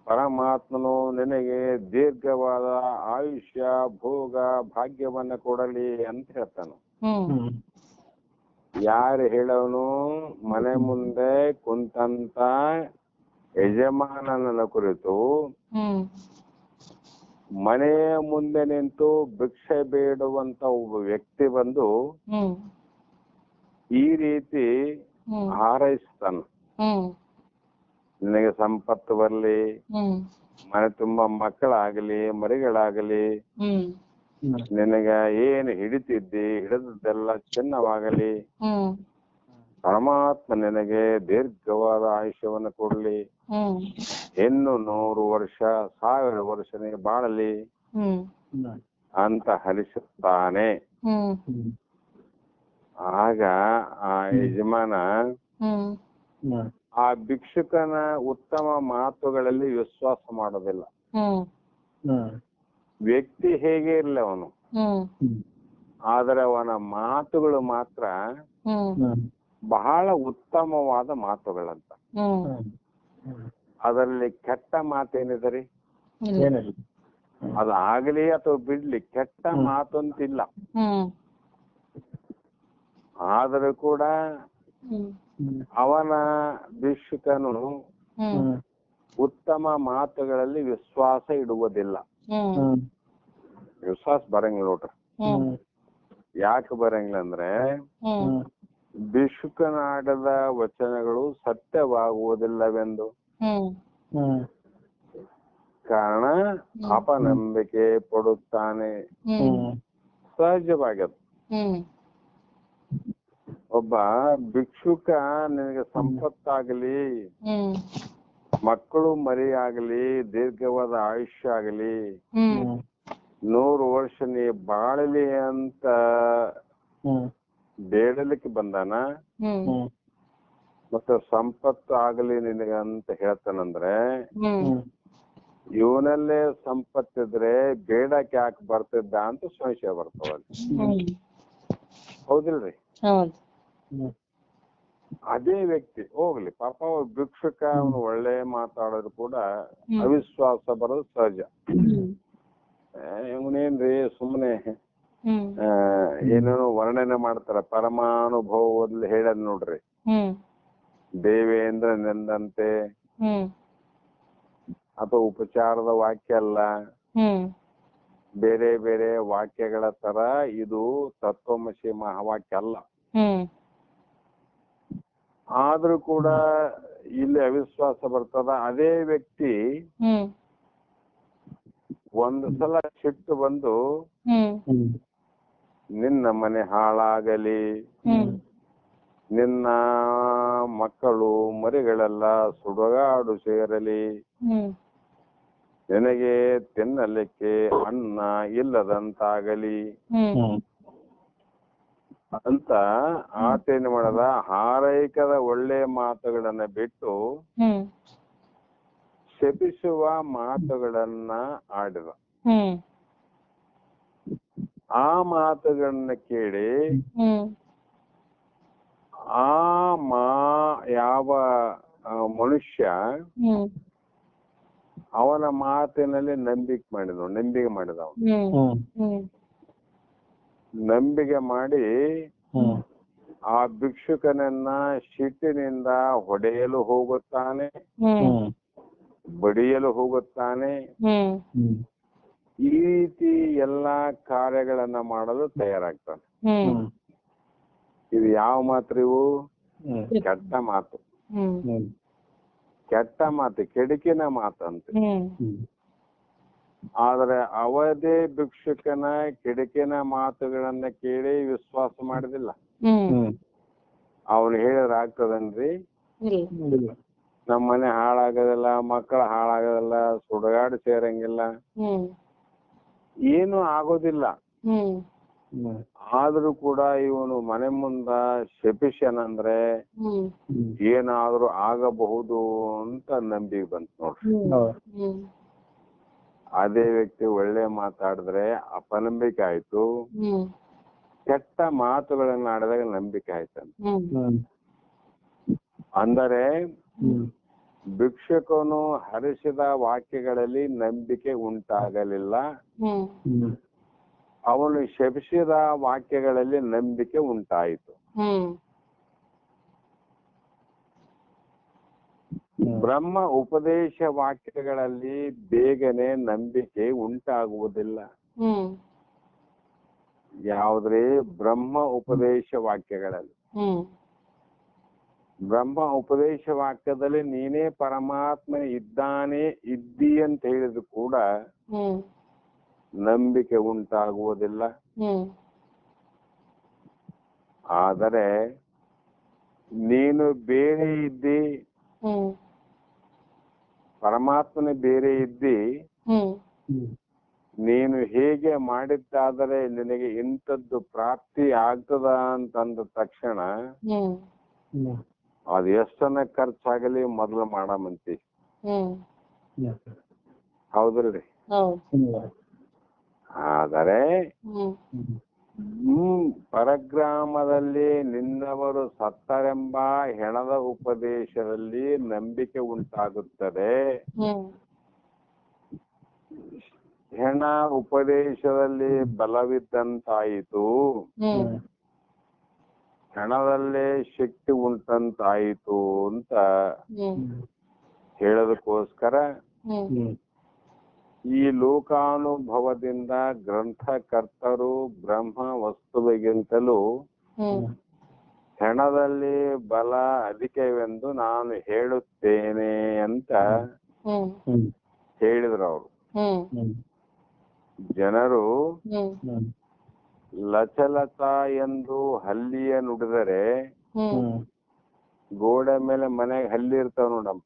ಪರಮಾತ್ಮನು ನಿನಗೆ ದೀರ್ಘವಾದ ಆಯುಷ್ಯ ಭೋಗ ಭಾಗ್ಯವನ್ನ ಕೊಡಲಿ ಅಂತ ಹೇಳ್ತಾನು. ಯಾರು ಹೇಳವನು? ಮನೆ ಮುಂದೆ ಕುಂತಂತ ಯಜಮಾನನ ಕುರಿತು ಮನೆಯ ಮುಂದೆ ನಿಂತು ಭಿಕ್ಷೆ ಬೇಡುವಂತ ಒಬ್ಬ ವ್ಯಕ್ತಿ ಬಂದು ಈ ರೀತಿ ಹಾರೈಸ್ತಾನ, ನಿನಗೆ ಸಂಪತ್ತು ಬರ್ಲಿ, ಮನೆ ತುಂಬಾ ಮಕ್ಕಳಾಗಲಿ ಮರಿಗಳಾಗಲಿ, ನಿನಗ ಏನು ಹಿಡಿತಿದ್ದಿ ಹಿಡಿದದ್ದೆಲ್ಲ ಚಿನ್ನವಾಗಲಿ, ಪರಮಾತ್ಮ ನಿನಗೆ ದೀರ್ಘವಾದ ಆಯುಷ್ಯವನ್ನು ಕೊಡ್ಲಿ, ಇನ್ನು 100 ವರ್ಷ 1000 ವರ್ಷ ಬಾಳಲಿ ಅಂತ ಹರಿಸುತ್ತಾನೆ. ಆಗ ಆ ಯಜಮಾನ ಆ ಭಿಕ್ಷುಕನ ಉತ್ತಮ ಮಾತುಗಳಲ್ಲಿ ವಿಶ್ವಾಸ ಮಾಡೋದಿಲ್ಲ. ವ್ಯಕ್ತಿ ಹೇಗೆ ಇರ್ಲಿ ಅವನು, ಆದರೆ ಅವನ ಮಾತುಗಳು ಮಾತ್ರ ಬಹಳ ಉತ್ತಮವಾದ ಮಾತುಗಳಂತ. ಅದರಲ್ಲಿ ಕೆಟ್ಟ ಮಾತೇನಿದೆ ರೀ? ಅದಾಗಲಿ ಅಥವಾ ಬಿಡ್ಲಿ, ಕೆಟ್ಟ ಮಾತಂತಿಲ್ಲ. ಆದರೂ ಕೂಡ ಅವನ ಭಿಕ್ಷುಕನು ಉತ್ತಮ ಮಾತುಗಳಲ್ಲಿ ವಿಶ್ವಾಸ ಇಡುವುದಿಲ್ಲ. ವಿಶ್ವಾಸ ಬರಂಗಿಲ್ಲ ನೋಡ್ರಿ. ಯಾಕೆ ಬರಂಗಿಲ್ಲ ಅಂದ್ರೆ ಭಿಕ್ಷುಕನಾಡದ ವಚನಗಳು ಸತ್ಯವಾಗುವುದಿಲ್ಲವೆಂದು. ಕಾರಣ ಅಪನಂಬಿಕೆ ಪಡುತ್ತಾನೆ. ಸಹಜವಾಗ್ಯದ. ಒಬ್ಬ ಭಿಕ್ಷುಕ ನಿನಗೆ ಸಂಪತ್ತಾಗಲಿ, ಮಕ್ಕಳು ಮರಿ ಆಗಲಿ, ದೀರ್ಘವಾದ ಆಯುಷ್ಯ ಆಗಲಿ, 100 ವರ್ಷ ನೀ ಬಾಳಲಿ ಅಂತ ಬೇಡಲಿಕ್ಕೆ ಬಂದಾನ. ಮತ್ತೆ ಸಂಪತ್ತು ಆಗಲಿ ನಿನಗೆ ಅಂತ ಹೇಳ್ತಾನಂದ್ರೆ ಇವನಲ್ಲೇ ಸಂಪತ್ತಿದ್ರೆ ಬೇಡಕ್ಕೆ ಯಾಕೆ ಬರ್ತಿದ್ದ ಅಂತ ಸಂಶಯ ಬರ್ತಾವಲ್ಲಿ. ಹೌದಿಲ್ರಿ? ಅದೇ ವ್ಯಕ್ತಿ ಹೋಗ್ಲಿ ಪಾಪ ಭಿಕ್ಷುಕ ಅವನು ಒಳ್ಳೆ ಮಾತಾಡೋದು ಕೂಡ ಅವಿಶ್ವಾಸ ಬರೋದು ಸಹಜ. ಇವನೇನ್ರಿ ಸುಮ್ಮನೆ ಏನೇನೋ ವರ್ಣನೆ ಮಾಡ್ತಾರ. ಪರಮಾನುಭವದಲ್ಲಿ ಹೇಳದ್ ನೋಡ್ರಿ, ದೇವೇಂದ್ರ ನೆಂದಂತೆ ಅಥವಾ ಉಪಚಾರದ ವಾಕ್ಯ ಅಲ್ಲ, ಬೇರೆ ಬೇರೆ ವಾಕ್ಯಗಳ ತರ ಇದು ತತ್ವಮಸಿ ಮಹಾವಾಕ್ಯ ಅಲ್ಲ. ಆದ್ರೂ ಕೂಡ ಇಲ್ಲಿ ಅವಿಶ್ವಾಸ ಬರ್ತದ. ಅದೇ ವ್ಯಕ್ತಿ ಒಂದು ಸಲ ಸಿಟ್ಟು ಬಂದು ನಿನ್ನ ಮನೆ ಹಾಳಾಗಲಿ, ನಿನ್ನ ಮಕ್ಕಳು ಮರಿಗಳೆಲ್ಲ ಸುಡುಗಾಡು ಸೇರಲಿ, ನಿನಗೆ ತಿನ್ನಲಿಕ್ಕೆ ಅನ್ನ ಇಲ್ಲದಂತಾಗಲಿ ಅಂತ ಆತೇನು ಮಾಡದ ಹಾರೈಕದ ಒಳ್ಳೆ ಮಾತುಗಳನ್ನ ಬಿಟ್ಟು ಶಪಿಸುವ ಮಾತುಗಳನ್ನ ಆಡಿದ. ಆ ಮಾತುಗಳನ್ನ ಕೇಳಿ ಯಾವ ಮನುಷ್ಯ ಅವನ ಮಾತಿನಲ್ಲಿ ನಂಬಿಕೆ ಮಾಡಿದ ನಂಬಿಕೆ ಮಾಡಿ ಆ ಭಿಕ್ಷುಕನನ್ನ ಸಿಟ್ಟಿನಿಂದ ಹೊಡೆಯಲು ಹೋಗುತ್ತಾನೆ, ಬಡಿಯಲು ಹೋಗುತ್ತಾನೆ. ಈ ರೀತಿ ಎಲ್ಲಾ ಕಾರ್ಯಗಳನ್ನ ಮಾಡಲು ತಯಾರಾಗ್ತಾನೆ. ಇದು ಯಾವ ಮಾತು? ಇವು ಕೆಟ್ಟ ಮಾತು, ಕೆಟ್ಟ ಮಾತು, ಕೆಡುಕಿನ ಮಾತಂತೆ. ಆದ್ರೆ ಅವದೇ ಭಿಕ್ಷುಕನ ಕೆಡುಕಿನ ಮಾತುಗಳನ್ನ ಕೇಳಿ ವಿಶ್ವಾಸ ಮಾಡಿದಿಲ್ಲ. ಅವನು ಹೇಳಿದ್ರೆ ಆಗ್ತದನ್ರಿ? ನಮ್ಮ ಮನೆ ಹಾಳಾಗೋದಿಲ್ಲ, ಮಕ್ಕಳ ಹಾಳಾಗೋದಿಲ್ಲ, ಸುಡುಗಾಡು ಸೇರಂಗಿಲ್ಲ, ಏನು ಆಗೋದಿಲ್ಲ. ಆದ್ರೂ ಕೂಡ ಇವನು ಮನೆ ಮುಂದ ಶಪಿಸನಂದ್ರೆ ಏನಾದ್ರೂ ಆಗಬಹುದು ಅಂತ ನಂಬಿಕೆ ಬಂತು ನೋಡ್ರಿ. ಅದೇ ವ್ಯಕ್ತಿ ಒಳ್ಳೆ ಮಾತಾಡಿದ್ರೆ ಅಪನಂಬಿಕೆ ಆಯ್ತು, ಕೆಟ್ಟ ಮಾತುಗಳನ್ನ ಆಡಿದಾಗ ನಂಬಿಕೆ ಆಯ್ತಂತ. ಅಂದರೆ ಭಿಕ್ಷುಕನು ಹರಿಸಿದ ವಾಕ್ಯಗಳಲ್ಲಿ ನಂಬಿಕೆ ಉಂಟಾಗಲಿಲ್ಲ, ಅವನು ಶಪಿಸಿದ ವಾಕ್ಯಗಳಲ್ಲಿ ನಂಬಿಕೆ ಉಂಟಾಯಿತು. ಬ್ರಹ್ಮ ಉಪದೇಶ ವಾಕ್ಯಗಳಲ್ಲಿ ಬೇಗನೆ ನಂಬಿಕೆ ಉಂಟಾಗುವುದಿಲ್ಲ. ಯಾವುದೇ ಬ್ರಹ್ಮ ಉಪದೇಶ ವಾಕ್ಯಗಳಲ್ಲಿ, ಬ್ರಹ್ಮ ಉಪದೇಶ ವಾಕ್ಯದಲ್ಲಿ ನೀನೇ ಪರಮಾತ್ಮ ಇದ್ದಿ ಅಂತ ಹೇಳಿದ್ರು ಕೂಡ ನಂಬಿಕೆ ಉಂಟಾಗುವುದಿಲ್ಲ. ಆದರೆ ನೀನು ಬೇರೆ ಇದ್ದಿ, ಪರಮಾತ್ಮನೇ ಬೇರೆ ಇದ್ದಿ, ನೀನು ಹೇಗೆ ಮಾಡಿದ್ದಾದರೆ ನಿನಗೆ ಇಂಥದ್ದು ಪ್ರಾಪ್ತಿ ಆಗ್ತದ ಅಂತಂದ ತಕ್ಷಣ ಅದು ಎಷ್ಟನ್ನ ಖರ್ಚಾಗಲಿ ಮೊದಲು ಮಾಡಮಂತಿ. ಹೌದಲ್ರಿ? ಆದರೆ ಪರಗ್ರಾಮದಲ್ಲಿ ನಿನ್ನವರು ಸತ್ತರೆಂಬ ಹೆಣದ ಉಪದೇಶದಲ್ಲಿ ನಂಬಿಕೆ ಉಂಟಾಗುತ್ತದೆ. ಹೆಣ ಉಪದೇಶದಲ್ಲಿ ಬಲವಿದ್ದಂತಾಯಿತು, ಹೆಣದಲ್ಲೇ ಶಕ್ತಿ ಉಂಟಂತಾಯಿತು ಅಂತ ಹೇಳೋದಕ್ಕೋಸ್ಕರ ಈ ಲೋಕಾನುಭವದಿಂದ ಗ್ರಂಥಕರ್ತರು ಬ್ರಹ್ಮ ವಸ್ತುವಿಗಿಂತಲೂ ಹೆಣದಲ್ಲಿ ಬಲ ಅಧಿಕವೆಂದು ನಾನು ಹೇಳುತ್ತೇನೆ ಅಂತ ಹೇಳಿದ್ರು ಅವರು. ಜನರು ಲಚಲತ ಎಂದು ಹಲ್ಲಿಯ ನುಡಿದರೆ ಗೋಡೆ ಮೇಲೆ ಮನೆಗೆ ಹಲ್ಲಿ ಇರ್ತಾವ ನೋಡಮ್ಮ,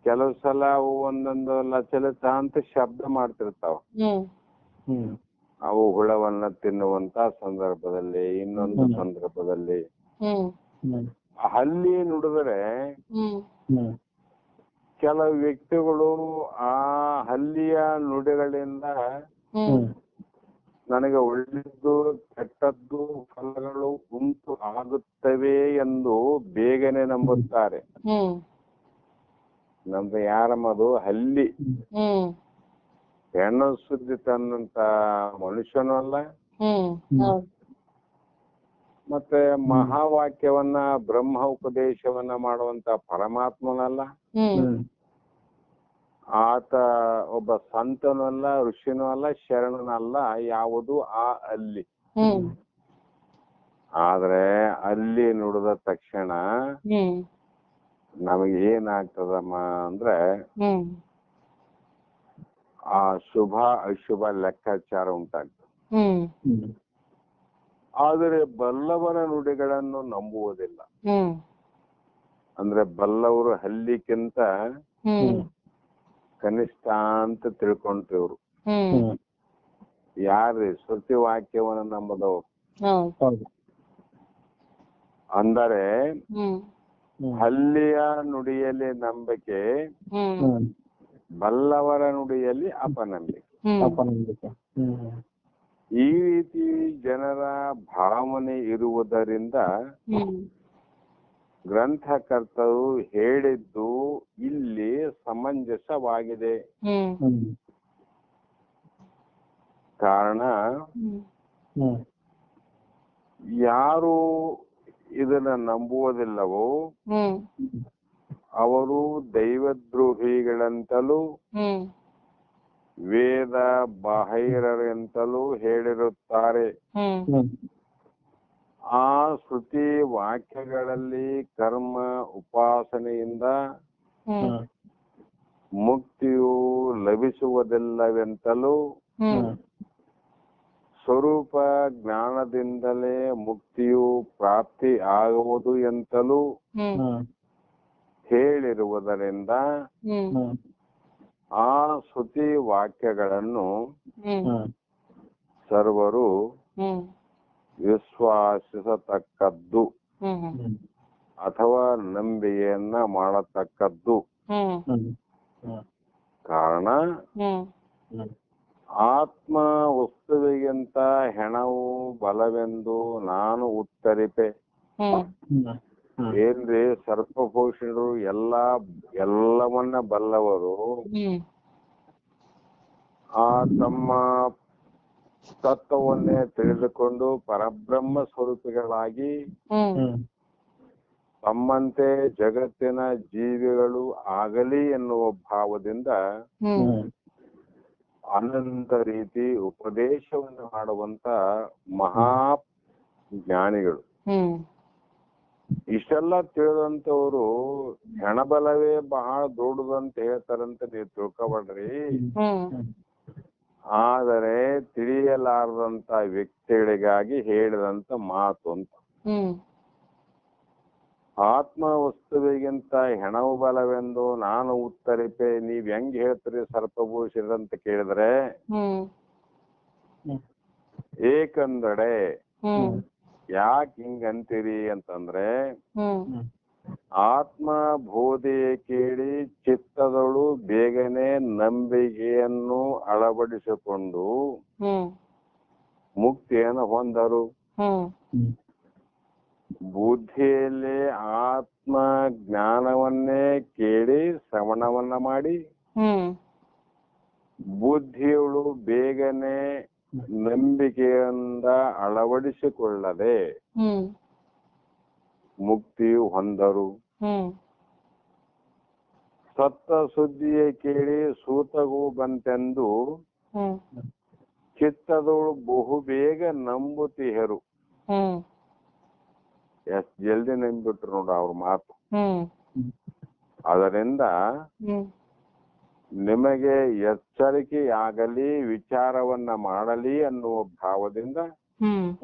ಕೆಲವು ಸಲ ಅವು ಒಂದೊಂದು ಲಚಲತ ಅಂತ ಶಬ್ದ ಮಾಡ್ತಿರ್ತಾವ. ಅವು ಹುಳವನ್ನ ತಿನ್ನುವಂತ ಸಂದರ್ಭದಲ್ಲಿ, ಇನ್ನೊಂದು ಸಂದರ್ಭದಲ್ಲಿ ಹಲ್ಲಿ ನುಡಿದ್ರೆ ಕೆಲವು ವ್ಯಕ್ತಿಗಳು ಆ ಹಲ್ಲಿಯ ನುಡಿಗಳಿಂದ ನನಗೆ ಒಳ್ಳೆದ್ದು ಕೆಟ್ಟದ್ದು ಫಲಗಳು ಉಂಟು ಆಗುತ್ತವೆ ಎಂದು ಬೇಗನೆ ನಂಬುತ್ತಾರೆ. ನಮ್ದು ಯಾರಮ್ಮದು ಹಲ್ಲಿ, ಹೆಣ್ಣು ಸುದ್ದಿ ತನ್ನಂತ ಮನುಷ್ಯನೂ ಅಲ್ಲ, ಮತ್ತೆ ಮಹಾವಾಕ್ಯವನ್ನ ಬ್ರಹ್ಮ ಉಪದೇಶವನ್ನ ಮಾಡುವಂತ ಪರಮಾತ್ಮನಲ್ಲ, ಆತ ಒಬ್ಬ ಸಂತನೂ ಅಲ್ಲ, ಋಷಿನೂ ಅಲ್ಲ, ಶರಣನಲ್ಲ, ಯಾವುದು ಆ ಅಲ್ಲಿ. ಆದ್ರೆ ಅಲ್ಲಿ ನುಡಿದ ತಕ್ಷಣ ನಮಗೆ ಏನಾಗ್ತದಮ್ಮ ಅಂದ್ರೆ ಆ ಶುಭ ಅಶುಭ ಲೆಕ್ಕಾಚಾರ ಉಂಟಾಗ್ತದೆ. ಆದರೆ ಬಲ್ಲವರ ನುಡಿಗಳನ್ನು ನಂಬುವುದಿಲ್ಲ. ಅಂದ್ರೆ ಬಲ್ಲವರು ಹಲ್ಲಿಕ್ಕಿಂತ ಕನಿಷ್ಠ ಅಂತ ತಿಳ್ಕೊಂತಿವ್ರು. ಯಾರ್ರಿ ಶ್ರುತಿ ವಾಕ್ಯವನ್ನ ನಂಬದವ್ರು. ಅಂದರೆ ಹಲ್ಲಿಯ ನುಡಿಯಲ್ಲಿ ನಂಬಿಕೆ, ಬಲ್ಲವರ ನುಡಿಯಲ್ಲಿ ಅಪನಂಬಿಕೆ. ಈ ರೀತಿ ಜನರ ಭಾವನೆ ಇರುವುದರಿಂದ ಗ್ರಂಥಕರ್ತರು ಹೇಳಿದ್ದು ಇಲ್ಲಿ ಸಮಂಜಸವಾಗಿದೆ. ಕಾರಣ ಯಾರು ಇದನ್ನ ನಂಬುವುದಿಲ್ಲವೋ ಅವರು ದೈವದ್ರೋಹಿಗಳಂತಲೂ ವೇದ ಬಾಹಿರರೆಂತಲೂ ಹೇಳಿರುತ್ತಾರೆ. ಆ ಶ್ರುತಿ ವಾಕ್ಯಗಳಲ್ಲಿ ಕರ್ಮ ಉಪಾಸನೆಯಿಂದ ಮುಕ್ತಿಯು ಲಭಿಸುವುದಿಲ್ಲವೆಂತಲೂ ಸ್ವರೂಪ ಜ್ಞಾನದಿಂದಲೇ ಮುಕ್ತಿಯು ಪ್ರಾಪ್ತಿ ಆಗುವುದು ಎಂತಲೂ ಹೇಳಿರುವುದರಿಂದ ಆ ಶ್ರುತಿ ವಾಕ್ಯಗಳನ್ನು ಸರ್ವರು ಹ್ಮ್ ವಿಶ್ವಾಸಿಸತಕ್ಕದ್ದು ಹ್ಮ್ ಹ್ಮ್ ಅಥವಾ ನಂಬಿಕೆಯನ್ನ ಮಾಡತಕ್ಕದ್ದು. ಹ್ಮ್ ಕಾರಣ ಹ್ಮ್ ಆತ್ಮ ವಸ್ತುವಿಗಿಂತ ಹೆಣವು ಬಲವೆಂದು ನಾನು ಉತ್ತರಿಪೆ. ಹ್ಮ್ ಏನ್ರಿ, ಸರ್ಪಭೂಷಣರು ಎಲ್ಲವನ್ನ ಬಲ್ಲವರು ಹ್ಮ್ ಆ ತಮ್ಮ ತತ್ವವನ್ನೇ ತಿಳಿದುಕೊಂಡು ಪರಬ್ರಹ್ಮ ಸ್ವರೂಪಿಗಳಾಗಿ ಹ್ಮ್ ತಮ್ಮಂತೆ ಜಗತ್ತಿನ ಜೀವಿಗಳು ಆಗಲಿ ಎನ್ನುವ ಭಾವದಿಂದ ಹ್ಮ್ ಅನಂತ ರೀತಿ ಉಪದೇಶವನ್ನು ಮಾಡುವಂತ ಮಹಾ ಜ್ಞಾನಿಗಳು. ಹ್ಮ್ ಇಷ್ಟೆಲ್ಲ ತಿಳಿದಂತವ್ರು ಹೆಣಬಲವೇ ಬಹಳ ದೊಡ್ಡದಂತ ಹೇಳ್ತಾರಂತ ನೀವು ತಿಳ್ಕೊಬೇಡ್ರಿ. ಹ್ಮ್ ಆದರೆ ತಿಳಿಯಲಾರದಂತ ವ್ಯಕ್ತಿಗಳಿಗಾಗಿ ಹೇಳಿದಂತ ಮಾತು ಅಂತ. ಹ್ಮ್ ಆತ್ಮ ವಸ್ತುವಿಗಿಂತ ಹೆಣವು ಬಲವೆಂದು ನಾನು ಉತ್ತರಿಪೆ. ನೀವ್ ಹೆಂಗ್ ಹೇಳ್ತೀರಿ ಸರ್ಪಭೂಷಣ ಅಂತ ಕೇಳಿದ್ರೆ, ಹ್ಮ್ ಏಕಂದಡೆ ಹ್ಮ್ ಯಾಕೆ ಹಿಂಗಂತೀರಿ ಅಂತಂದ್ರೆ, ಹ್ಮ್ ಆತ್ಮ ಬೋಧೆಯ ಕೇಳಿ ಚಿತ್ತದಳು ಬೇಗನೆ ನಂಬಿಕೆಯನ್ನು ಅಳವಡಿಸಿಕೊಂಡು ಹ್ಮ್ ಮುಕ್ತಿಯನ್ನು ಹೊಂದರು. ಹ್ಮ್ ಬುದ್ಧಿಯಲ್ಲಿ ಆತ್ಮ ಜ್ಞಾನವನ್ನೇ ಕೇಳಿ ಶ್ರವಣವನ್ನ ಮಾಡಿ ಹ್ಮ್ ಬುದ್ಧಿಯಳು ಬೇಗನೆ ನಂಬಿಕೆಯಿಂದ ಅಳವಡಿಸಿಕೊಳ್ಳದೆ ಹ್ಮ್ ಮುಕ್ತಿಯು ಹೊಂದರು. ಹ್ಮ್ ಸತ್ತ ಸುದ್ದಿಯ ಕೇಳಿ ಸೂತಗೂ ಬಂತೆಂದು ಹ್ಮ್ ಚಿತ್ತದಳು ಬಹುಬೇಗ ನಂಬುತ್ತಿಹರು. ಹ್ಮ್ ಎಷ್ಟ್ ಜಲ್ದಿ ನಂಬಿಬಿಟ್ರು ನೋಡ ಅವ್ರ ಮಾತು. ಹ್ಮ್ ಅದರಿಂದ ಹ್ಮ್ ನಿಮಗೆ ಎಚ್ಚರಿಕೆಯಾಗಲಿ, ವಿಚಾರವನ್ನ ಮಾಡಲಿ ಅನ್ನುವ ಭಾವದಿಂದ ಹ್ಮ್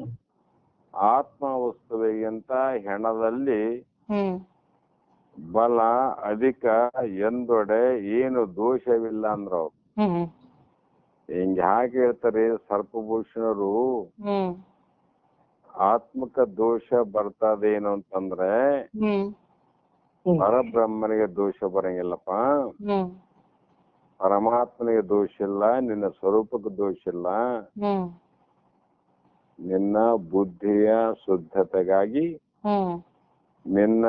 ಆತ್ಮ ವಸ್ತುವಿಗಿಂತ ಹೆಣದಲ್ಲಿ ಹ್ಮ್ ಬಲ ಅಧಿಕ ಎಂದೊಡೆ ಏನು ದೋಷವಿಲ್ಲ ಅಂದ್ರ ಅವ್ರು. ಹ್ಮ್ ಹಿಂಗ ಯಾಕೆ ಹೇಳ್ತಾರೆ ಸರ್ಪಭೂಷಣರು, ಹ್ಮ್ ಆತ್ಮಕ ದೋಷ ಬರ್ತದೇನು ಅಂತಂದ್ರೆ ಹ್ಮ್ ಪರಬ್ರಹ್ಮನಿಗೆ ದೋಷ ಬರಂಗಿಲ್ಲಪ್ಪ. ಹ್ಮ್ ಪರಮಾತ್ಮನಿಗೆ ದೋಷ ಇಲ್ಲ, ನಿನ್ನ ಸ್ವರೂಪಕ್ಕೆ ದೋಷ ಇಲ್ಲ. ಹ್ಮ್ ನಿನ್ನ ಬುದ್ಧಿಯ ಶುದ್ಧತೆಗಾಗಿ ಹ್ಮ್ ನಿನ್ನ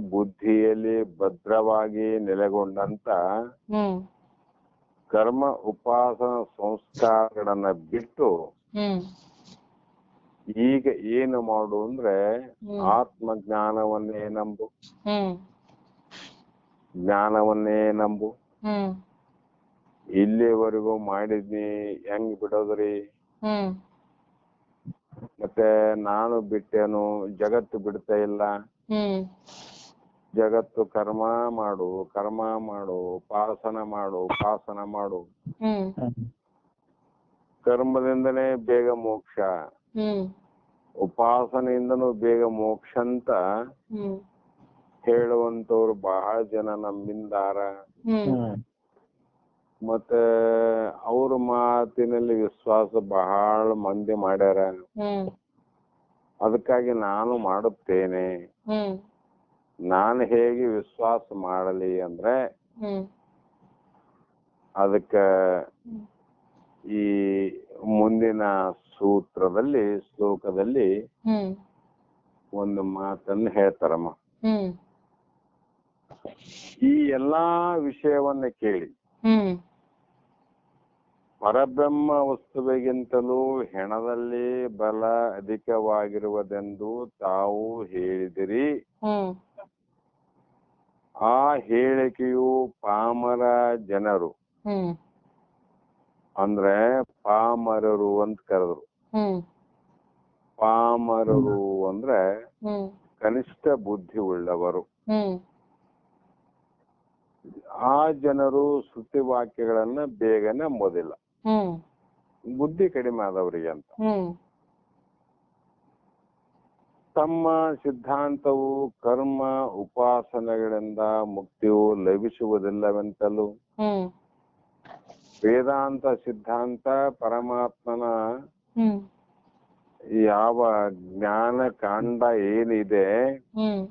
ಬುದ್ಧಿಯಲ್ಲಿ ಭದ್ರವಾಗಿ ನೆಲೆಗೊಂಡಂತ ಹ್ಮ್ ಕರ್ಮ ಉಪಾಸನ ಸಂಸ್ಕಾರಗಳನ್ನ ಬಿಟ್ಟು ಹ್ಮ್ ಈಗ ಏನು ಮಾಡು ಅಂದ್ರೆ ಆತ್ಮ ಜ್ಞಾನವನ್ನೇ ನಂಬು, ಹ್ಮ್ ಜ್ಞಾನವನ್ನೇ ನಂಬು. ಹ್ಮ್ ಇಲ್ಲಿವರೆಗೂ ಮಾಡಿದ್ನಿ ಹೆಂಗ್ ಬಿಡೋದ್ರಿ? ಹ್ಮ್ ಮತ್ತೆ ನಾನು ಬಿಟ್ಟೇನು, ಜಗತ್ತು ಬಿಡ್ತಾ ಇಲ್ಲ. ಹ್ಮ್ ಜಗತ್ತು ಕರ್ಮ ಮಾಡು, ಕರ್ಮ ಮಾಡು, ಉಪಾಸನ ಮಾಡು, ಉಪಾಸನ ಮಾಡು. ಹ್ಮ್ ಕರ್ಮದಿಂದನೇ ಬೇಗ ಮೋಕ್ಷ, ಹ್ಮ್ ಉಪಾಸನೆಯಿಂದನೂ ಬೇಗ ಮೋಕ್ಷ ಅಂತ ಹ್ಮ್ ಹೇಳುವಂತವ್ರು ಬಹಳ ಜನ ನಮ್ಮಿಂದಾರ. ಹ್ಮ್ ಮತ್ತೆ ಅವ್ರ ಮಾತಿನಲ್ಲಿ ವಿಶ್ವಾಸ ಬಹಳ ಮಂದಿ ಮಾಡ್ಯಾರ. ಹ್ಮ್ ಅದಕ್ಕಾಗಿ ನಾನು ಮಾಡುತ್ತೇನೆ. ಹ್ಮ್ ನಾನು ಹೇಗೆ ವಿಶ್ವಾಸ ಮಾಡಲಿ ಅಂದ್ರೆ, ಹ್ಮ್ ಅದಕ್ಕ ಈ ಮುಂದಿನ ಸೂತ್ರದಲ್ಲಿ ಶ್ಲೋಕದಲ್ಲಿ ಹ್ಮ್ ಒಂದು ಮಾತನ್ನು ಹೇಳ್ತಾರಮ್ಮ. ಹ್ಮ್ ಈ ಎಲ್ಲಾ ವಿಷಯವನ್ನ ಕೇಳಿ ಹ್ಮ್ ಪರಬ್ರಹ್ಮ ವಸ್ತುವಿಗಿಂತಲೂ ಹೆಣದಲ್ಲಿ ಬಲ ಅಧಿಕವಾಗಿರುವುದೆಂದು ತಾವು ಹೇಳಿದಿರಿ. ಹ್ಮ್ ಆ ಹೇಳಿಕೆಯು ಪಾಮರ ಜನರು ಹ್ಮ್ ಅಂದ್ರೆ ಪಾಮರರು ಅಂತ ಕರೆದ್ರು. ಹ್ಮ್ ಪಾಮರರು ಅಂದ್ರೆ ಹ್ಮ್ ಕನಿಷ್ಠ ಬುದ್ಧಿ ಉಳ್ಳವರು. ಹ್ಮ್ ಆ ಜನರು ಶ್ರುತಿವಾಕ್ಯಗಳನ್ನ ಬೇಗ ನಂಬೋದಿಲ್ಲ, ಹ್ಮ್ ಬುದ್ಧಿ ಕಡಿಮೆ ಆದವರಿಗೆ ಅಂತ. ಹ್ಮ್ ತಮ್ಮ ಸಿದ್ಧಾಂತವು ಕರ್ಮ ಉಪಾಸನೆಗಳಿಂದ ಮುಕ್ತಿಯು ಲಭಿಸುವುದಿಲ್ಲವೆಂತಲೂ, ಹ್ಮ್ ವೇದಾಂತ ಸಿದ್ಧಾಂತ ಪರಮಾತ್ಮನ ಹ್ಮ್ ಯಾವ ಜ್ಞಾನ ಕಾಂಡ ಏನಿದೆ ಹ್ಮ್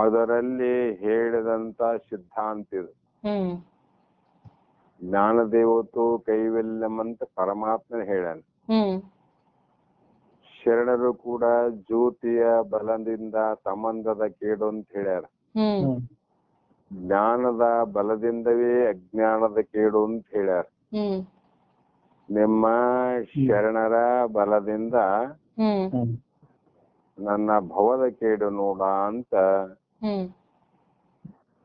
ಅದರಲ್ಲಿ ಹೇಳಿದಂತ ಸಿದ್ಧಾಂತ ಇದು. ಹ್ಮ್ ಜ್ಞಾನದೇವತು ಕೈವಲ್ಯಂ ಅಂತ ಪರಮಾತ್ಮ ಹೇಳ್ಯಾನ. ಹ್ಮ್ ಶರಣರು ಕೂಡ ಜ್ಯೋತಿಯ ಬಲದಿಂದ ಸಂಬಂಧದ ಕೇಡು ಅಂತ ಹೇಳ್ಯಾರ. ಹ್ಮ್ ಜ್ಞಾನದ ಬಲದಿಂದವೇ ಅಜ್ಞಾನದ ಕೇಡು ಅಂತ ಹೇಳ್ಯಾರ. ಹ್ಮ್ ನಿಮ್ಮ ಶರಣರ ಬಲದಿಂದ ಹ್ಮ್ ನನ್ನ ಭವದ ಕೇಡು ನೋಡ ಅಂತ ಹ್ಮ್